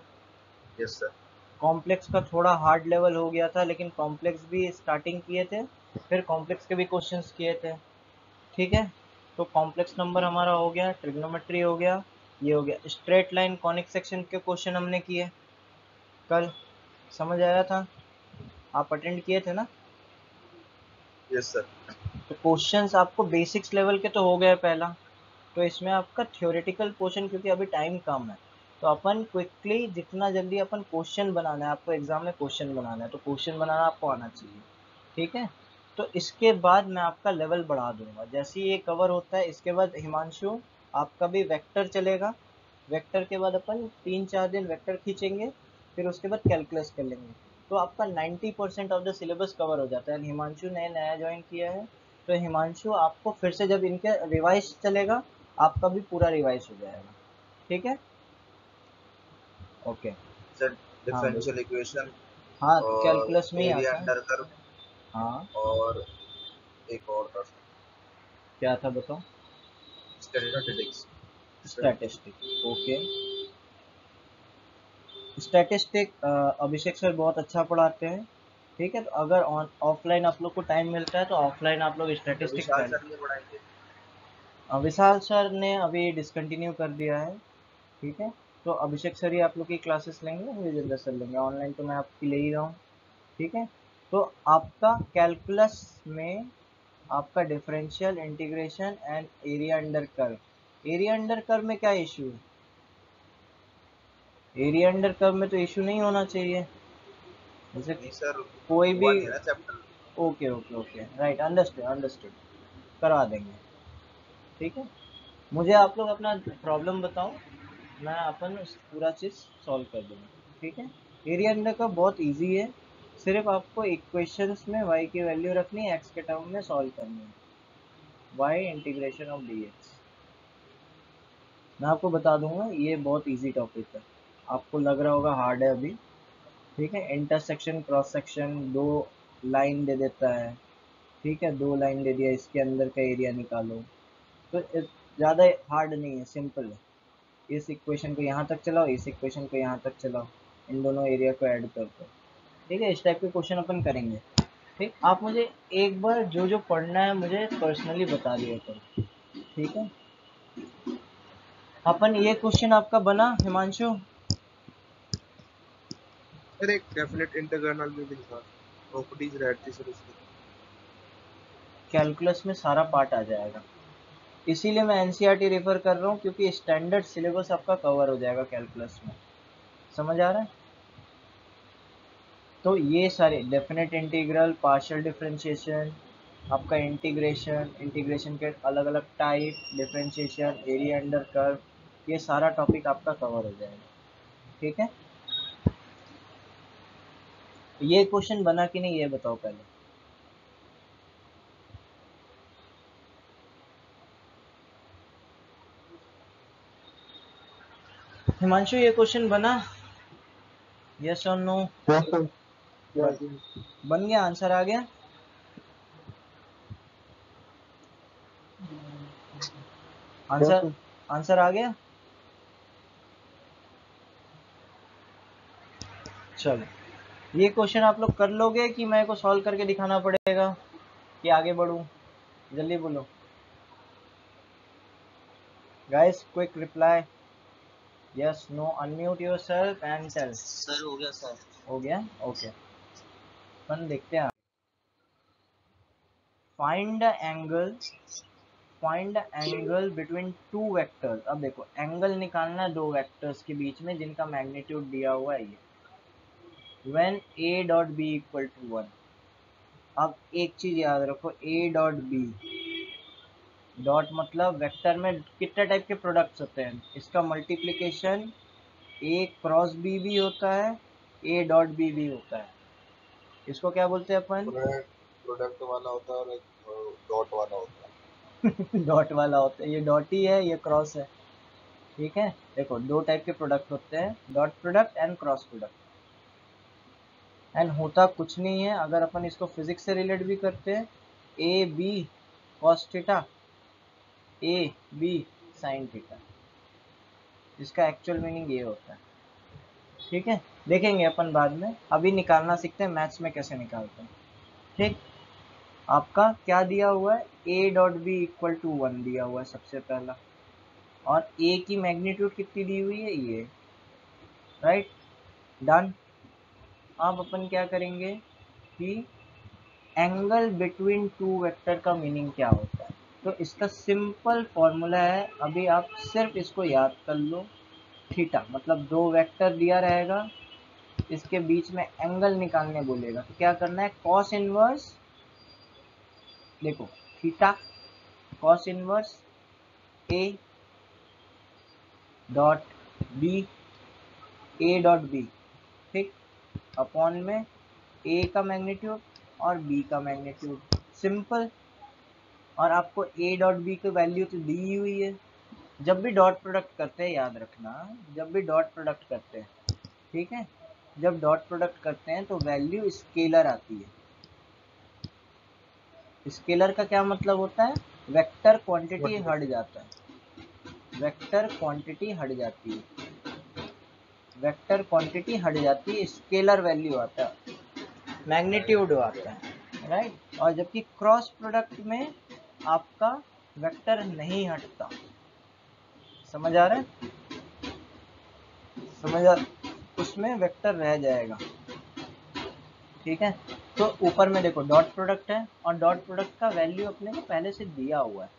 S2: Yes sir.
S1: कॉम्प्लेक्स का थोड़ा हार्ड लेवल हो गया था लेकिन कॉम्प्लेक्स भी स्टार्टिंग किए थे, फिर कॉम्प्लेक्स के भी क्वेश्चंस किए थे, ठीक है। तो कॉम्प्लेक्स नंबर हमारा हो गया, ट्रिग्नोमेट्री हो गया, ये हो गया। स्ट्रेट लाइन कॉनिक सेक्शन के क्वेश्चन हमने किए कल, समझ आया था? आप अटेंड किए थे ना?
S2: Yes sir.
S1: तो क्वेश्चंस आपको बेसिक्स लेवल के तो हो गए पहला, तो इसमें आपका थ्योरेटिकल पोर्शन क्योंकि अभी टाइम कम है तो अपन क्विकली जितना जल्दी अपन क्वेश्चन बनाना है, आपको एग्जाम में क्वेश्चन बनाना है तो क्वेश्चन बनाना आपको आना चाहिए, ठीक है। तो इसके बाद मैं आपका लेवल बढ़ा दूंगा जैसे ही ये कवर होता है। इसके बाद हिमांशु आपका भी वेक्टर चलेगा, वेक्टर के बाद अपन 3-4 दिन वेक्टर खींचेंगे, फिर उसके बाद कैलकुलस कर लेंगे। तो आपका 90% ऑफ द सिलेबस कवर हो जाता है। हिमांशु ने नया ज्वाइन किया है तो हिमांशु आपको फिर से जब इनके रिवाइज चलेगा आपका भी पूरा रिवाइज हो जाएगा, ठीक है। ओके।
S2: सर
S1: हाँ बोल।
S2: डिफरेंशियल इक्वेशन
S1: हाँ
S2: और
S1: कैलकुलस में ही
S2: एरिया
S1: आता है।
S2: अंडर कर्व
S1: हाँ
S2: और एक और था सर,
S1: क्या था बताओ?
S2: स्टैटिस्टिक्स।
S1: Statistic, okay. स्टैटिस्टिक अभिषेक सर बहुत अच्छा पढ़ाते हैं, ठीक है। तो अगर ऑफलाइन आप लोग को टाइम मिलता है तो ऑफलाइन आप लोग स्टैटिस्टिक
S2: विशाल
S1: कर।
S2: सर ये पढ़ाएंगे।
S1: विशाल सर ने अभी डिसकंटिन्यू कर दिया है, ठीक है। तो अभिषेक सर ही आप लोग की क्लासेस लेंगे, विजेंद्र सर लेंगे। ऑनलाइन तो मैं आपकी ले ही रहा हूँ, ठीक है। तो आपका कैलकुलस में आपका differential integration and area under curve. Area under curve में क्या इशू है? एरिया अंडर कर्व में तो इशू नहीं होना चाहिए, जैसे
S2: नहीं सर,
S1: कोई भी।
S2: हुआ नहीं है ना chapter.
S1: Okay okay okay, right, understood understood, करवा देंगे, ठीक है। मुझे आप लोग अपना प्रॉब्लम बताओ, मैं अपन पूरा चीज़ सॉल्व कर दूंगा, ठीक है। एरिया अंडर कर्व बहुत इजी है, सिर्फ आपको इक्वेशंस में y की वैल्यू रखनी है, x के टर्म में सॉल्व करनी है, y इंटीग्रेशन ऑफ dx। मैं आपको बता दूंगा ये बहुत इजी टॉपिक है, आपको लग रहा होगा हार्ड है अभी, ठीक है। इंटरसेक्शन क्रॉस सेक्शन दो लाइन दे देता है, ठीक है, दो लाइन दे दिया, इसके अंदर का एरिया निकालो। तो ज़्यादा हार्ड नहीं है, सिंपल है। इस इक्वेशन को यहाँ तक चलाओ, इस इक्वेशन को यहाँ तक चलाओ, इन दोनों एरिया को ऐड कर दो, ठीक है। इस टाइप के क्वेश्चन अपन करेंगे, ठीक। आप मुझे एक बार जो जो पढ़ना है मुझे पर्सनली बता दिया करो, ठीक है। अपन ये क्वेश्चन आपका बना हिमांशु?
S3: सर एक डेफिनेट इंटीग्रल में भी लिखा प्रॉपर्टीज रहती सर उसकी।
S1: कैलकुलस में सारा पार्ट आ जाएगा, इसीलिए मैं एनसीईआरटी रेफर कर रहा हूँ क्योंकि स्टैंडर्ड सिलेबस आपका कवर हो जाएगा कैलकुलस में, समझ आ रहा है? तो ये सारे डेफिनेट इंटीग्रल, पार्शियल डिफरेंशिएशन, आपका इंटीग्रेशन, इंटीग्रेशन के अलग अलग type, differentiation, area under curve, ये सारा टॉपिक आपका कवर हो जाएगा, ठीक है। ये क्वेश्चन बना कि नहीं ये बताओ पहले। हिमांशु ये क्वेश्चन बना, यस और नो?
S3: हाँ सर।
S1: बन, बन गया, आंसर आ गया? आंसर, आंसर आ गया? चलो ये क्वेश्चन आप लोग कर लोगे कि मेरे को सॉल्व करके दिखाना पड़ेगा कि आगे बढ़ूं? जल्दी बोलो guys, quick reply, yes no, unmute yourself and tell.
S4: Sir हो गया सर।
S1: हो गया, ओके। अपन देखते हैं। Find the angle between two vectors. अब देखो एंगल निकालना है दो वेक्टर्स के बीच में जिनका मैग्नीट्यूड दिया हुआ है ये, when a dot b equal to 1। अब एक चीज याद रखो, a डॉट बी, डॉट मतलब वेक्टर में कितने टाइप के प्रोडक्ट्स होते हैं, इसका मल्टीप्लिकेशन a क्रॉस b भी होता है, a डॉट b भी होता है। इसको क्या बोलते हैं अपन?
S2: प्रोडक्ट वाला होता है और एक डॉट वाला होता है।
S1: डॉट वाला होता है, ये डॉट ही है, ये क्रॉस है। ठीक है, देखो दो टाइप के प्रोडक्ट होते हैं, dot product and cross product. And होता कुछ नहीं है, अगर अपन इसको फिजिक्स से रिलेट भी करते हैं, a b cos theta, a b sine theta, इसका एक्चुअल मीनिंग ये होता है। ठीक है, देखेंगे अपन बाद में, अभी निकालना सीखते हैं मैथ्स में कैसे निकालते हैं। ठीक, आपका क्या दिया हुआ है, a dot b equal to 1 दिया हुआ है सबसे पहला, और ए की मैग्नीट्यूड कितनी दी हुई है, ये, राइट, डन। अब अपन क्या करेंगे कि एंगल बिटवीन टू वेक्टर का मीनिंग क्या होता है, तो इसका सिंपल फॉर्मूला है, अभी आप सिर्फ इसको याद कर लो। थीटा मतलब दो वेक्टर दिया रहेगा, इसके बीच में एंगल निकालने बोलेगा, तो क्या करना है, कॉस इनवर्स, देखो theta cos inverse a dot b, a dot b, ठीक, अपॉन में ए का मैग्नीट्यूड और बी का मैग्नीट्यूड, सिंपल। और आपको ए डॉट बी की वैल्यू तो दी हुई है। जब भी डॉट प्रोडक्ट करते हैं, याद रखना, जब भी डॉट प्रोडक्ट करते हैं, ठीक है, जब डॉट प्रोडक्ट करते हैं तो वैल्यू स्केलर आती है। स्केलर का क्या मतलब होता है, वेक्टर क्वांटिटी हट जाता है, वेक्टर क्वांटिटी हट जाती है, वेक्टर क्वांटिटी हट जाती है, स्केलर वैल्यू आता है, मैग्नीट्यूड आता है, राइट। और जबकि क्रॉस प्रोडक्ट में आपका वेक्टर नहीं हटता। समझ आ रहा है, समझ आ, उसमें वेक्टर रह जाएगा। ठीक है, तो ऊपर में देखो डॉट प्रोडक्ट है, और डॉट प्रोडक्ट का वैल्यू अपने को पहले से दिया हुआ है,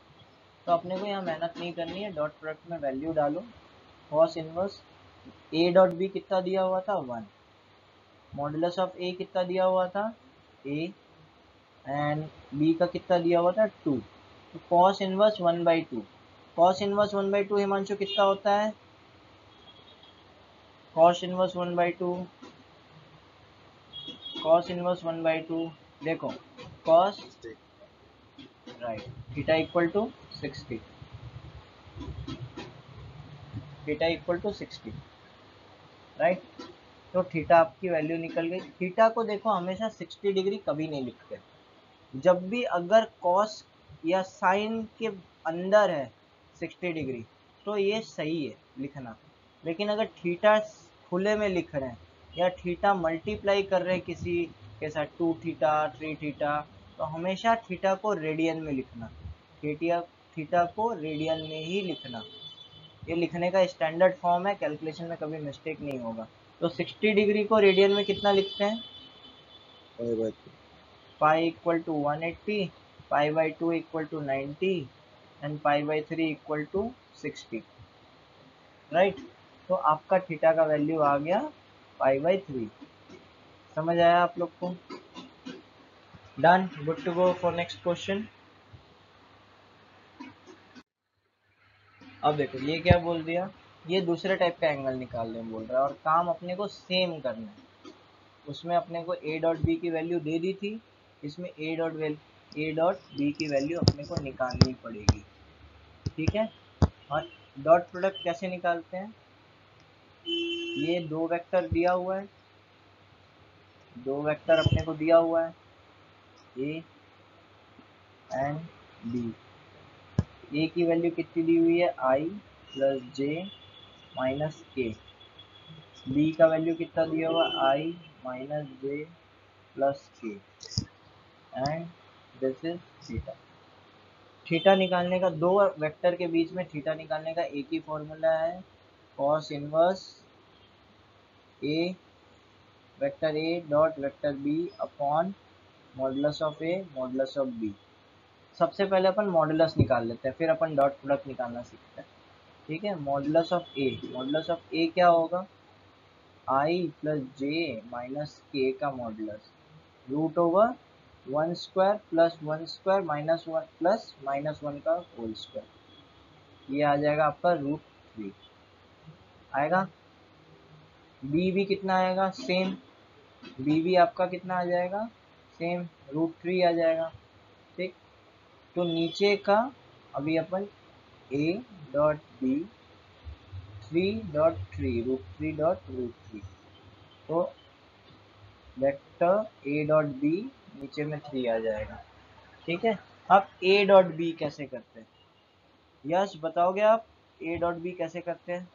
S1: तो अपने को यहाँ मेहनत नहीं करनी है, डॉट प्रोडक्ट में वैल्यू डालो। Cos inverse a dot b कितना दिया हुआ था, 1, मॉडुलस ऑफ ए कितना दिया हुआ था, ए, एंड बी का कितना दिया हुआ था, 2, तो cos inverse 1/2। Cos inverse 1/2 Himanshu कितना होता है, कॉस इनवर्स 1/2, कॉस इनवर्स 1/2, देखो cos, right, theta equal to 60, theta equal to 60, right. तो थीटा आपकी वैल्यू निकल गई। थीटा को देखो हमेशा 60 डिग्री कभी नहीं लिखते, जब भी अगर कॉस या साइन के अंदर है 60 डिग्री तो ये सही है लिखना, लेकिन अगर थीटा खुले में लिख रहे हैं या थीटा मल्टीप्लाई कर रहे हैं किसी के साथ 2 थीटा 3 थीटा, तो हमेशा थीटा को रेडियन में लिखना, थीटा थीटा को रेडियन में ही लिखना, ये लिखने का स्टैंडर्ड फॉर्म है, कैलकुलेशन में कभी मिस्टेक नहीं होगा। तो 60 डिग्री को रेडियन में कितना लिखते हैं, पाई इक्वल टू 180, पाई/2 इक्वल टू 90 एंड पाई/3 इक्वल टू 60, राइट। तो आपका थीटा का वैल्यू आ गया पाई/3। समझ आया आप लोग को, done, good to go for next question. अब देखो ये क्या बोल दिया, ये दूसरे टाइप का एंगल निकालने बोल रहा है, और काम अपने को सेम करना है। उसमें अपने को ए डॉट बी की वैल्यू दे दी थी, इसमें ए डॉट बी की वैल्यू अपने को निकालनी पड़ेगी। ठीक है, और डॉट प्रोडक्ट कैसे निकालते हैं, ये दो वेक्टर दिया हुआ है, दो वेक्टर अपने को दिया हुआ है, ए एंड बी। ए की वैल्यू कितनी दी हुई है, आई प्लस जे माइनस के, बी का वैल्यू कितना दिया हुआ, आई माइनस जे प्लस के, and this is theta. Theta निकालने का, दो वेक्टर के बीच में थीटा निकालने का एक ही फॉर्मूला है, cos inverse a vector a dot vector b upon modulus of A modulus of b. सबसे पहले अपन मॉडुलस निकाल लेते हैं, फिर अपन डॉट प्रोडक्ट निकालना सीखते हैं। ठीक है, मॉडुलस ऑफ ए क्या होगा, आई प्लस जे माइनस के का modulus root over 1 square plus 1 square minus 1 plus minus 1 का होल स्क्वायर, ये आ जाएगा आपका √3 आएगा। बी भी कितना आएगा, सेम, बी भी आपका कितना आ जाएगा, सेम √3 आ जाएगा। ठीक, तो नीचे का अभी अपन ए डॉट बी 3.3 √3 तो वेक्टर ए डॉट बी नीचे में 3 आ जाएगा। ठीक है, अब ए डॉट बी कैसे करते हैं, यश बताओगे आप ए डॉट बी कैसे करते हैं?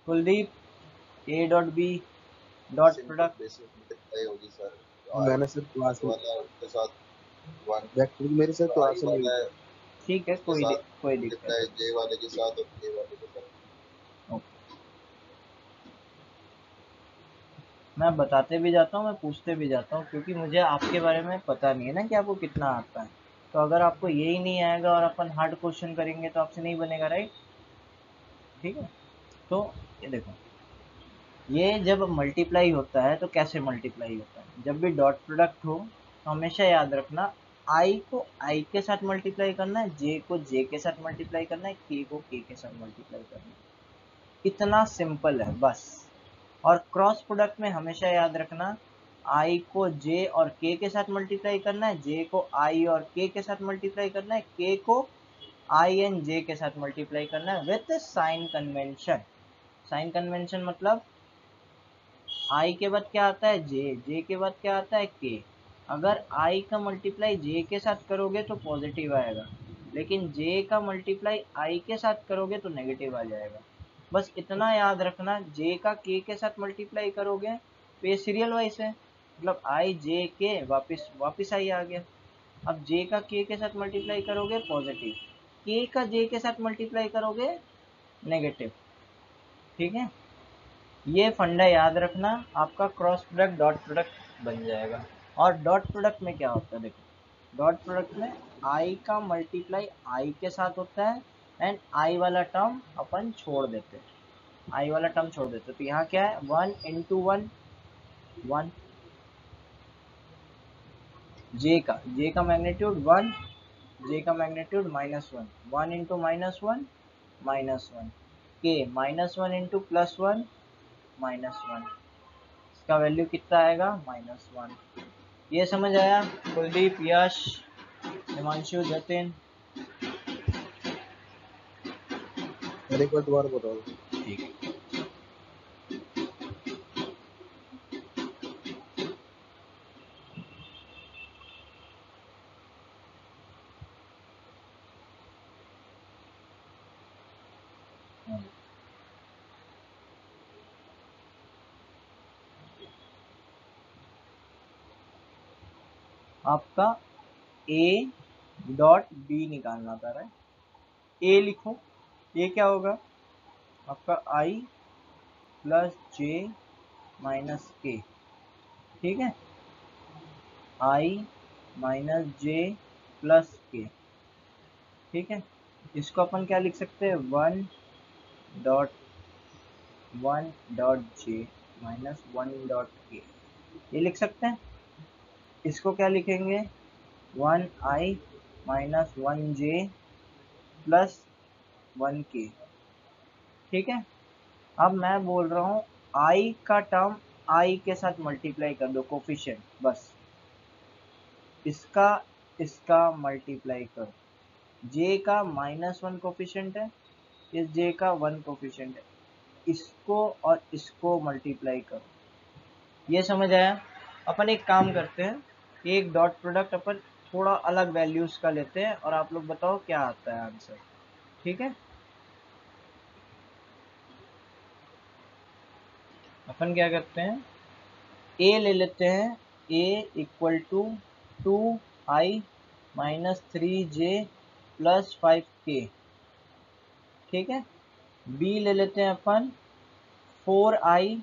S1: Kuldeep a dot b dot
S2: simple
S1: product.
S2: Basis multiply होगी सर।
S3: मैंने सर
S2: आई
S3: क्लास में
S2: वाला के साथ 1,
S3: वेक्टर मेरे सर
S2: तो आई
S3: क्लास में नहीं
S2: वाला
S3: हुई
S2: है
S1: ठीक है,
S2: उसके साथ
S1: कोई दिक्कत
S2: मल्टीप्लाई जे वाले के साथ और के वाले के साथ।
S1: नहीं। मैं बताते भी जाता हूँ, मैं पूछते भी जाता हूँ, क्योंकि मुझे आपके बारे में पता नहीं है ना कि आपको कितना आता है। तो अगर आपको यही नहीं आएगा और अपन हार्ड क्वेश्चन करेंगे तो आपसे नहीं बनेगा, राइट? ठीक है, तो ये देखो, ये जब मल्टीप्लाई होता है तो कैसे मल्टीप्लाई होता है, जब भी डॉट प्रोडक्ट हो तो हमेशा याद रखना आई को आई के साथ मल्टीप्लाई करना है, जे को जे के साथ मल्टीप्लाई करना है, के को के के साथ मल्टीप्लाई करना है। इतना सिंपल है बस। और क्रॉस प्रोडक्ट में हमेशा याद रखना आई को जे और के साथ मल्टीप्लाई करना है, जे को आई और के साथ मल्टीप्लाई करना है, के को आई एंड जे के साथ मल्टीप्लाई करना है with sign convention. Sign convention मतलब आई के बाद क्या आता है, जे, जे के बाद क्या आता है, के। अगर आई का मल्टीप्लाई जे के साथ करोगे तो पॉजिटिव आएगा, लेकिन जे का मल्टीप्लाई आई के साथ करोगे तो नेगेटिव आ जाएगा। बस इतना याद रखना, जे का के साथ मल्टीप्लाई करोगे तो ये सीरियल वाइज है, मतलब आई जे के वापस वापस आई आ गया। अब जे का के साथ मल्टीप्लाई करोगे पॉजिटिव, के का जे के साथ मल्टीप्लाई करोगे नेगेटिव। ठीक है, ये फंडा याद रखना, आपका क्रॉस प्रोडक्ट डॉट प्रोडक्ट बन जाएगा। और डॉट प्रोडक्ट में क्या होता है, देखो डॉट प्रोडक्ट में आई का मल्टीप्लाई आई के साथ होता है एंड आई वाला टर्म अपन छोड़ देते हैं, आई वाला टर्म छोड़ देते हैं। तो यहाँ क्या है, 1 × 1 1, जे का मैग्नीट्यूड 1, जे का मैग्नीट्यूड -1, 1 × -1 -1, के -1 × +1 -1, इसका वैल्यू कितना आएगा, -1। ये समझ आया कुलदीप, यश, हिमांशु, जतिन?
S3: और एक बार दोबारा बताओ।
S1: ठीक है, आपका ए डॉट बी निकालना था, राइट? ए लिखो, ए क्या होगा आपका, आई प्लस जे माइनस के। ठीक है, आई माइनस जे प्लस के। ठीक है, इसको अपन क्या लिख सकते हैं, 1 डॉट जे -1 डॉट के, ये लिख सकते हैं। इसको क्या लिखेंगे, 1i -1j प्लस 1k। ठीक है, अब मैं बोल रहा हूँ i का टर्म i के साथ मल्टीप्लाई कर दो, कोफिशिएंट, बस इसका इसका मल्टीप्लाई करो। j का -1 कोफिशिएंट है, इस j का 1 कोफिशिएंट है, इसको और इसको मल्टीप्लाई करो। ये समझ आया? अपन एक काम करते हैं, एक डॉट प्रोडक्ट अपन थोड़ा अलग वैल्यूज का लेते हैं और आप लोग बताओ क्या आता है आंसर। ठीक है, अपन क्या करते हैं, ए ले लेते हैं, A equal to 2i minus 3j plus 5k। ठीक है, बी ले लेते हैं अपन 4i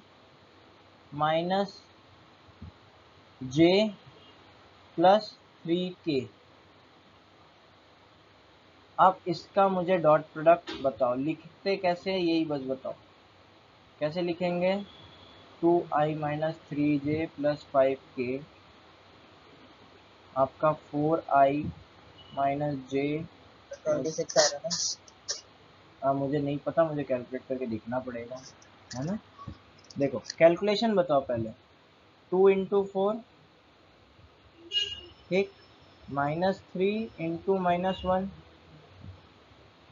S1: minus j plus 3k। अब इसका मुझे डॉट प्रोडक्ट बताओ, लिखते कैसे यही बस बताओ, कैसे लिखेंगे। 2i minus 3j plus 5k आपका 4i माइनस j प्लस,
S4: 26 आ रहा ना।
S1: मुझे नहीं पता, मुझे कैलकुलेट करके देखना पड़ेगा, है ना। देखो कैलकुलेशन बताओ पहले, 2 इंटू 4, ठीक, minus 3 into -1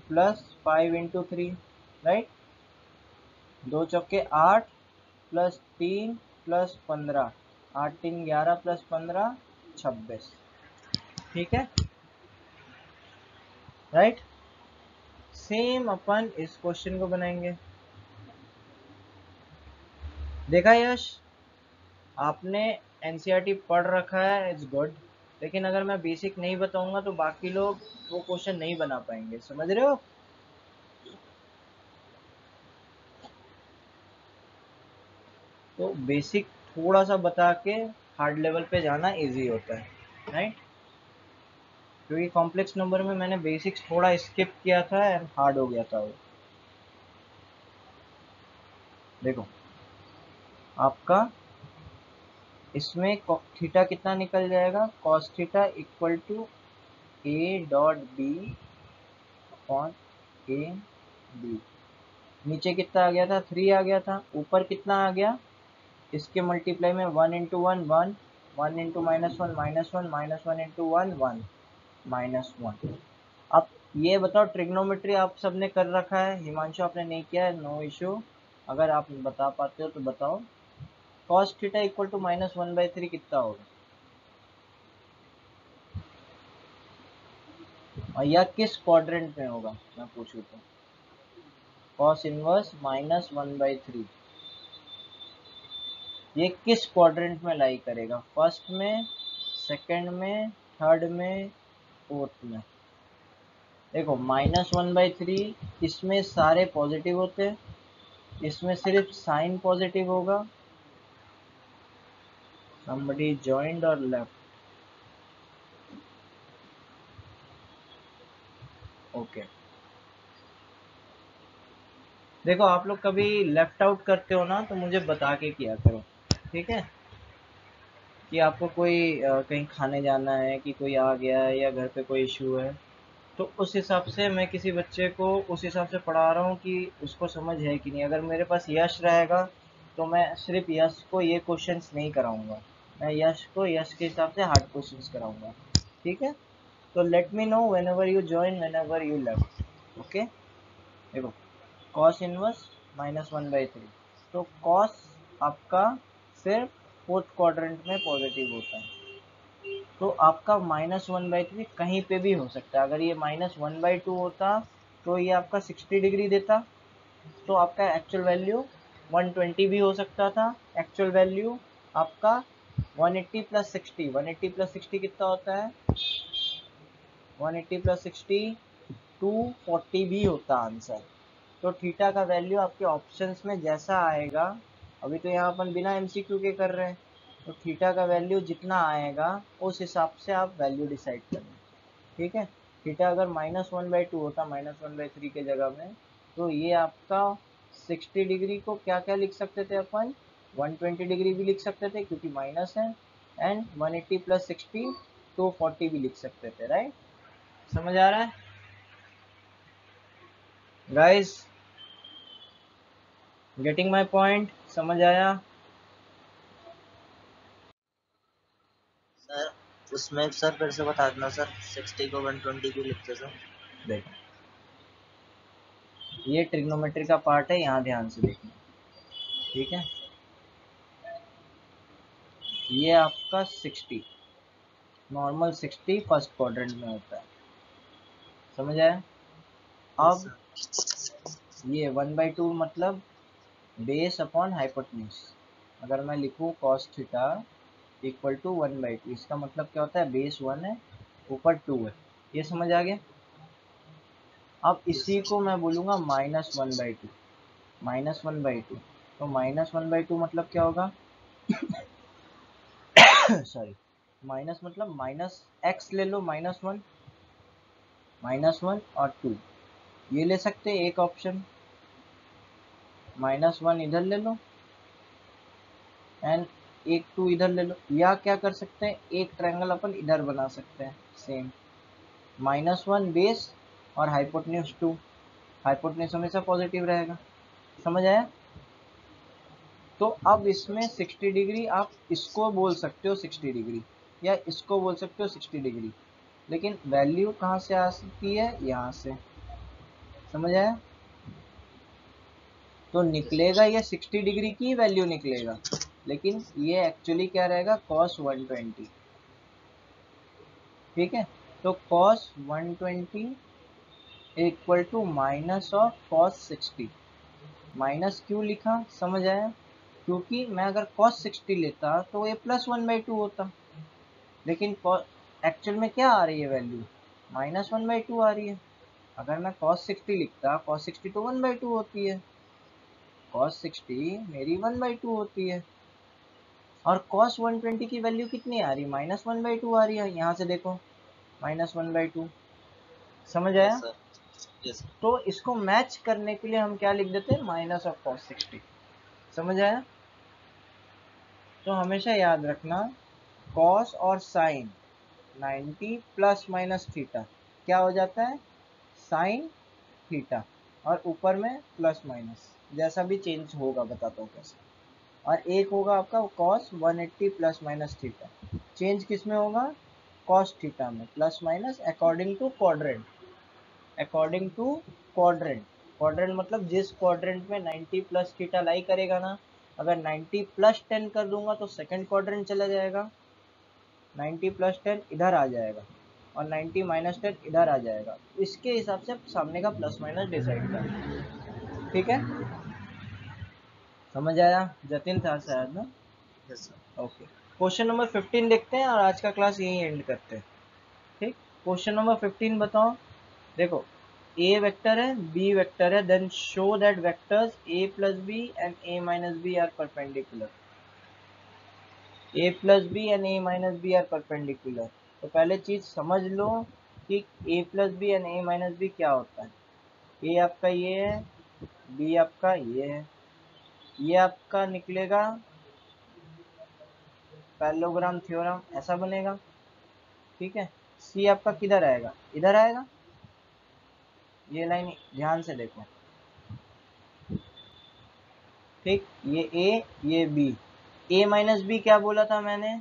S1: plus 5 into 3, right. 2 चौके 8 प्लस 3 प्लस 15, 8 3 11 प्लस 15 26। ठीक है, राइट। सेम अपन इस क्वेश्चन को बनाएंगे। देखा यश, आपने एनसीईआरटी पढ़ रखा है, इट्स गुड, लेकिन अगर मैं बेसिक नहीं बताऊंगा तो बाकी लोग वो क्वेश्चन नहीं बना पाएंगे, समझ रहे हो। तो बेसिक थोड़ा सा बता के हार्ड लेवल पे जाना इजी होता है, राइट। क्योंकि कॉम्प्लेक्स नंबर में मैंने बेसिक्स थोड़ा स्किप किया था एंड हार्ड हो गया था वो। देखो आपका इसमें थीटा कितना निकल जाएगा, cos theta equal to a dot b upon a b. नीचे कितना आ गया था, 3 आ गया था, ऊपर कितना आ गया, इसके मल्टीप्लाई में 1 इंटू 1 1, 1 इंटू -1 -1, -1 इंटू 1 1, -1। अब ये बताओ, ट्रिग्नोमेट्री आप सबने कर रखा है, हिमांशु आपने नहीं किया है, नो इशू, अगर आप बता पाते हो तो बताओ। कॉस थीटा इक्वल टू -1/3 कितना होगा, और यह किस क्वाड्रेंट में होगा मैं पूछूं तो। कॉस इनवर्स -1/3 ये किस क्वाड्रेंट में लाई करेगा, फर्स्ट में, सेकंड में, थर्ड में, फोर्थ में। देखो -1/3 इसमें सारे पॉजिटिव होते हैं, इसमें सिर्फ साइन पॉजिटिव होगा। somebody joined or left, okay. देखो आप लोग कभी लेफ्ट आउट करते हो ना तो मुझे बता के किया करो, ठीक है। कि आपको कोई कहीं खाने जाना है, कि कोई आ गया है, या घर पे कोई इशू है, तो उस हिसाब से मैं किसी बच्चे को उस हिसाब से पढ़ा रहा हूँ कि उसको समझ है कि नहीं। अगर मेरे पास यश रहेगा तो मैं सिर्फ यश को ये क्वेश्चंस नहीं कराऊंगा, मैं यश को यश के हिसाब से हार्ड क्वेश्चंस कराऊंगा, ठीक है। तो let me know when ever you join, when ever you left, okay. देखो कॉस इनवर्स -1/3, तो कॉस आपका सिर्फ फोर्थ क्वाड्रेंट में पॉजिटिव होता है, तो आपका -1/3 कहीं पे भी हो सकता है। अगर ये -1/2 होता तो ये आपका 60 डिग्री देता, तो आपका एक्चुअल वैल्यू 120 भी हो सकता था। एक्चुअल वैल्यू आपका 180 प्लस 60, 180 प्लस 60 कितना होता है, 180 प्लस 60 240 भी होता आंसर। तो थीटा का वैल्यू आपके ऑप्शंस में जैसा आएगा, अभी तो यहाँ अपन बिना एमसीक्यू के कर रहे हैं, तो थीटा का वैल्यू जितना आएगा उस हिसाब से आप वैल्यू डिसाइड करें, ठीक है। थीटा अगर -1/2 होता, -1/3 के जगह में, तो ये आपका 60 डिग्री को क्या क्या लिख सकते थे अपन, 120 डिग्री भी लिख सकते थे क्योंकि माइनस है, एंड 180 प्लस 60 240 भी लिख सकते थे, राइट। समझ आ रहा है गाइस, गेटिंग माई पॉइंट, समझ आया।
S4: सर उसमें सर फिर से बता देना सर, 60 को 120 क्यों लिखते सर।
S1: देखो ये ट्रिग्नोमेट्री का पार्ट है, यहाँ ध्यान से देखना, ठीक है। ये आपका 60, नॉर्मल 60 फर्स्ट क्वाड्रेंट में होता है, समझ आया।
S4: यस
S1: अब
S4: सर।
S1: ये 1/2 मतलब बेस अपॉन हाइपोटेन्यूज। अगर मैं लिखूं cos थीटा इक्वल टू 1/2, इसका मतलब क्या होता है, बेस 1 है ऊपर 2 है, ये समझ आ गया। अब
S4: यस
S1: इसी
S4: सर।
S1: को मैं बोलूँगा -1/2, -1/2। तो -1/2 मतलब क्या होगा सॉरी, माइनस मतलब माइनस एक्स ले लो, -1, -1 और 2 ये ले सकते हैं एक ऑप्शन, -1 इधर ले लो एंड एक 2 इधर ले लो, या क्या कर सकते हैं, एक ट्रायंगल अपन इधर बना सकते हैं सेम, -1 बेस और हाइपोटेन्यूज 2, हाइपोटेन्यूज हमेशा पॉजिटिव रहेगा, समझ आया। तो अब इसमें 60 डिग्री आप इसको बोल सकते हो 60 डिग्री, या इसको बोल सकते हो 60 डिग्री, लेकिन वैल्यू कहाँ से आ सकती है, यहाँ से, समझ आया। तो निकलेगा ये 60 डिग्री की वैल्यू निकलेगा, लेकिन ये एक्चुअली क्या रहेगा, cos 120, ठीक है। तो cos 120 equal to minus of cos 60, minus क्यों लिखा, समझ आया, क्योंकि मैं अगर cos 60 लेता तो ये +1/2 होता, लेकिन एक्चुअल में क्या आ रही है वैल्यू, -1/2 आ रही है। अगर मैं cos 60 लिखता, cos 60 तो 1/2 होती है, cos 60 मेरी 1/2 होती है, और cos 120 की वैल्यू कितनी आ रही है, -1/2 आ रही है, यहाँ से देखो -1/2, समझ
S4: यस
S1: आया।
S4: सर। यस।
S1: तो इसको मैच करने के लिए हम क्या लिख देते हैं, माइनस ऑफ cos 60, समझ आया। तो हमेशा याद रखना cos और sin 90 प्लस माइनस थीटा क्या हो जाता है, साइन थीटा, और ऊपर में प्लस माइनस जैसा भी चेंज होगा बताता हूँ कैसे, और एक होगा आपका cos 180 plus minus theta, change किस में होगा, cos थीटा में, plus minus according to quadrant, according to quadrant, quadrant मतलब जिस क्वाड्रेंट में 90 प्लस थीटा लाई करेगा ना, अगर 90 प्लस 10 कर दूंगा तो सेकंड क्वाड्रेंट चला जाएगा, 90 प्लस 10 इधर आ जाएगा, और 90 माइनस 10 इधर आ जाएगा, इसके हिसाब से सामने का प्लस माइनस डिसाइड करना, ठीक है, समझ आया, जतिन था शायद ना।
S4: Yes sir.
S1: Okay, question number 15 देखते हैं और आज का क्लास यहीं एंड करते हैं, ठीक। क्वेश्चन नंबर 15 बताओ, देखो ए वेक्टर है, बी वेक्टर है, then show that vectors A plus B and A minus B are perpendicular, A plus B and A minus B are perpendicular. तो पहले चीज समझ लो कि A plus B and A minus B क्या होता है, ए आपका ये है, बी आपका ये है, ये आपका निकलेगा पैरेललोग्राम थ्योरम, ऐसा बनेगा, ठीक है। सी आपका किधर आएगा, इधर आएगा, ये लाइन ध्यान से देखो, ठीक, ये ए ये बी, ए माइनस बी क्या बोला था मैंने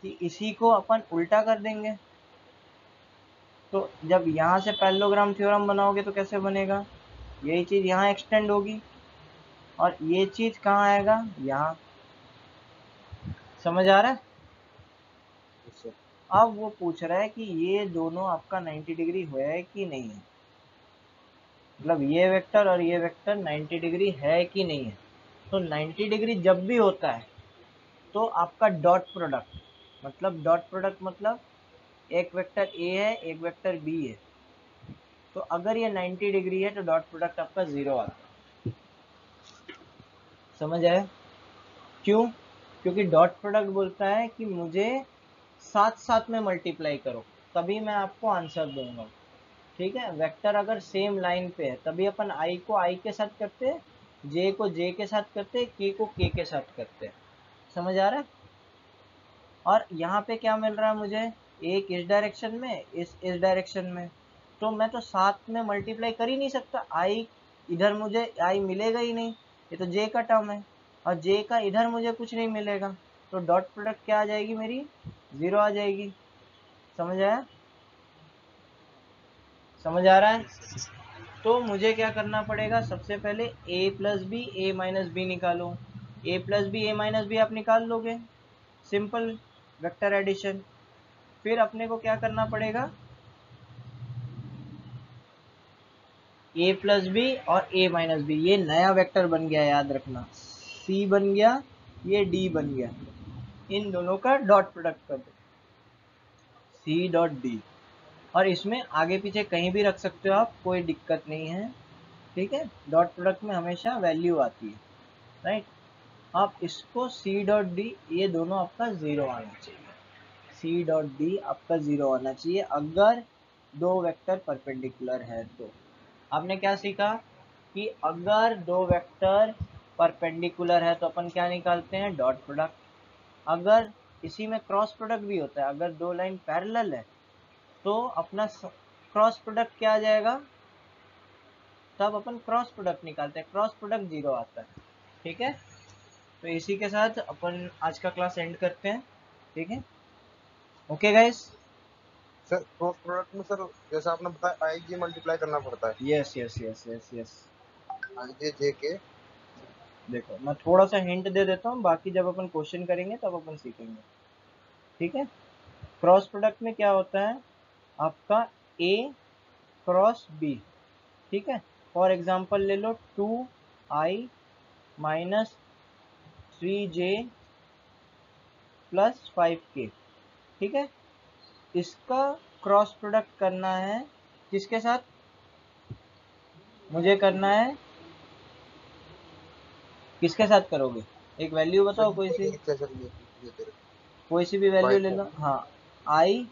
S1: कि इसी को अपन उल्टा कर देंगे, तो जब यहाँ से पैरेललोग्राम थ्योरम बनाओगे तो कैसे बनेगा, यही चीज यहाँ एक्सटेंड होगी, और ये चीज कहाँ आएगा, यहाँ, समझ आ रहा है।
S3: Yes sir.
S1: अब वो पूछ रहा है कि ये दोनों आपका 90 डिग्री है कि नहीं है, मतलब ये वेक्टर और ये वेक्टर 90 डिग्री है कि नहीं है। तो 90 डिग्री जब भी होता है तो आपका डॉट प्रोडक्ट, मतलब डॉट प्रोडक्ट मतलब एक वेक्टर ए है एक वेक्टर बी है, तो अगर ये 90 डिग्री है तो डॉट प्रोडक्ट आपका 0 आता है, समझ आया। क्यों, क्योंकि डॉट प्रोडक्ट बोलता है कि मुझे साथ साथ में मल्टीप्लाई करो तभी मैं आपको आंसर दूंगा, ठीक है। वेक्टर अगर सेम लाइन पे है तभी अपन आई को आई के साथ करते हैं, जे को जे के साथ करते हैं, के को के के साथ करते हैं, समझ आ रहा है। और यहाँ पे क्या मिल रहा है मुझे, एक इस डायरेक्शन में इस डायरेक्शन में, तो मैं तो साथ में मल्टीप्लाई कर ही नहीं सकता, आई इधर मुझे आई मिलेगा ही नहीं, ये तो जे का टर्म है, और जे का इधर मुझे कुछ नहीं मिलेगा, तो डॉट प्रोडक्ट क्या आ जाएगी मेरी, 0 आ जाएगी, समझ आया, समझ आ रहा है।
S4: Yes sir.
S1: तो मुझे क्या करना पड़ेगा, सबसे पहले a plus b a minus b निकालो, a plus b a minus b आप निकाल लोगे, सिंपल वेक्टर एडिशन, फिर अपने को क्या करना पड़ेगा, a प्लस बी और a माइनस बी, ये नया वेक्टर बन गया, याद रखना, c बन गया, ये d बन गया, इन दोनों का डॉट प्रोडक्ट कर दो, c डॉट d, और इसमें आगे पीछे कहीं भी रख सकते हो आप, कोई दिक्कत नहीं है, ठीक है। डॉट प्रोडक्ट में हमेशा वैल्यू आती है, राइट। आप इसको c डॉट d, ये दोनों आपका जीरो आना चाहिए, c डॉट d आपका जीरो आना चाहिए अगर दो वेक्टर परपेंडिकुलर है तो। आपने क्या सीखा कि अगर दो वेक्टर परपेंडिकुलर है तो अपन क्या निकालते हैं, डॉट प्रोडक्ट। अगर इसी में क्रॉस प्रोडक्ट भी होता है, अगर दो लाइन पैरेलल है तो अपना क्रॉस प्रोडक्ट क्या आ जाएगा, तब अपन क्रॉस प्रोडक्ट निकालते हैं, क्रॉस प्रोडक्ट जीरो आता है, ठीक है। तो इसी के साथ अपन आज का क्लास एंड करते हैं, ठीक है। Okay guys.
S3: Sir cross product में सर जैसा आपने बताया आई जे मल्टीप्लाई करना पड़ता है,
S1: yes yes yes yes yes.
S3: I j j k.
S1: देखो मैं थोड़ा सा हिंट दे देता हूँ, बाकी जब अपन क्वेश्चन करेंगे तब अपन सीखेंगे, ठीक है। क्रॉस प्रोडक्ट में क्या होता है, आपका a क्रॉस b, ठीक है। फॉर एग्जांपल ले लो 2i minus 3j plus 5k, ठीक है। इसका क्रॉस प्रोडक्ट करना है किसके साथ, मुझे करना है, किसके साथ करोगे, एक वैल्यू
S3: सर
S1: बताओ, कोई सी,
S3: अच्छा सर ये तेरे
S1: कोई सी भी वैल्यू
S3: वाई
S1: ले
S3: को
S1: लो, हाँ। i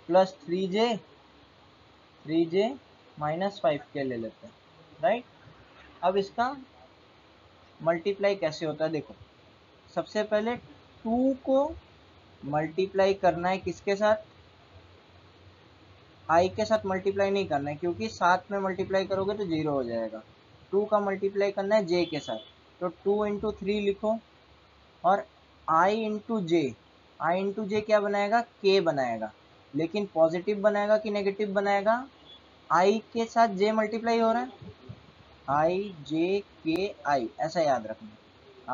S1: plus 3j minus 5k ले लेते हैं, राइट। अब इसका मल्टीप्लाई कैसे होता है, देखो सबसे पहले 2 को मल्टीप्लाई करना है किसके साथ, i के साथ मल्टीप्लाई नहीं करना है, क्योंकि साथ में मल्टीप्लाई करोगे तो जीरो हो जाएगा। 2 का मल्टीप्लाई करना है j के साथ, तो 2 इंटू 3 लिखो, और i into j, i into j क्या बनाएगा, k बनाएगा, लेकिन पॉजिटिव बनाएगा कि नेगेटिव बनाएगा, i के साथ j मल्टीप्लाई हो रहा है, i j k i, ऐसा याद रखना,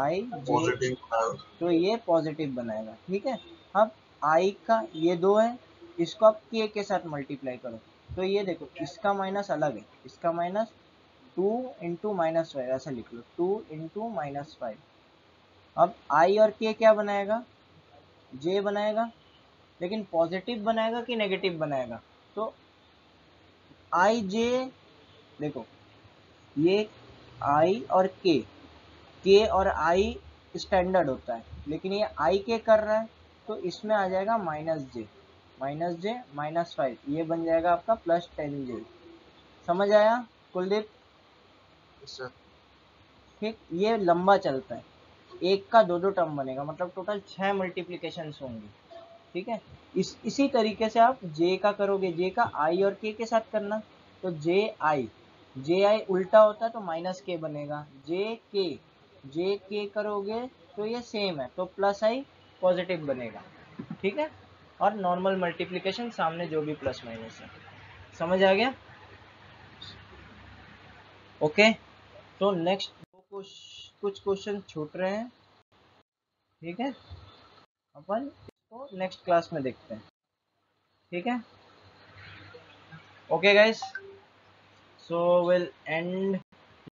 S1: i j,
S2: पॉजिटिव
S1: तो ये पॉजिटिव बनाएगा, ठीक है। अब i का ये दो है, इसको आप k के साथ मल्टीप्लाई करो, तो ये देखो इसका माइनस अलग है, इसका माइनस 2 इंटू माइनस 5, ऐसा लिख लो, 2 इंटू माइनस 5। अब i और k क्या बनाएगा, j बनाएगा, लेकिन पॉजिटिव बनाएगा कि नेगेटिव बनाएगा, तो i j, देखो ये i और k और i स्टैंडर्ड होता है, लेकिन ये i k कर रहा है, तो इसमें आ जाएगा माइनस जे माइनस 5, ये बन जाएगा आपका प्लस 10j। समझ आया कुलदीप,
S3: सर
S1: ठीक। ये लंबा चलता है, एक का दो दो टर्म बनेगा, मतलब टोटल 6 मल्टीप्लीकेशन होंगी, ठीक है। इसी तरीके से आप j का करोगे, j का i और k के साथ करना, तो जे आई उल्टा होता है तो माइनस के बनेगा, जे के करोगे तो ये सेम है, तो प्लस आई पॉजिटिव बनेगा, ठीक है। और नॉर्मल मल्टीप्लिकेशन सामने जो भी प्लस माइनस है, समझ आ गया। ओके, तो नेक्स्ट कुछ क्वेश्चन छूट रहे हैं, ठीक है, अपन इसको नेक्स्ट क्लास में देखते हैं, ठीक है। Okay guys, so we'll end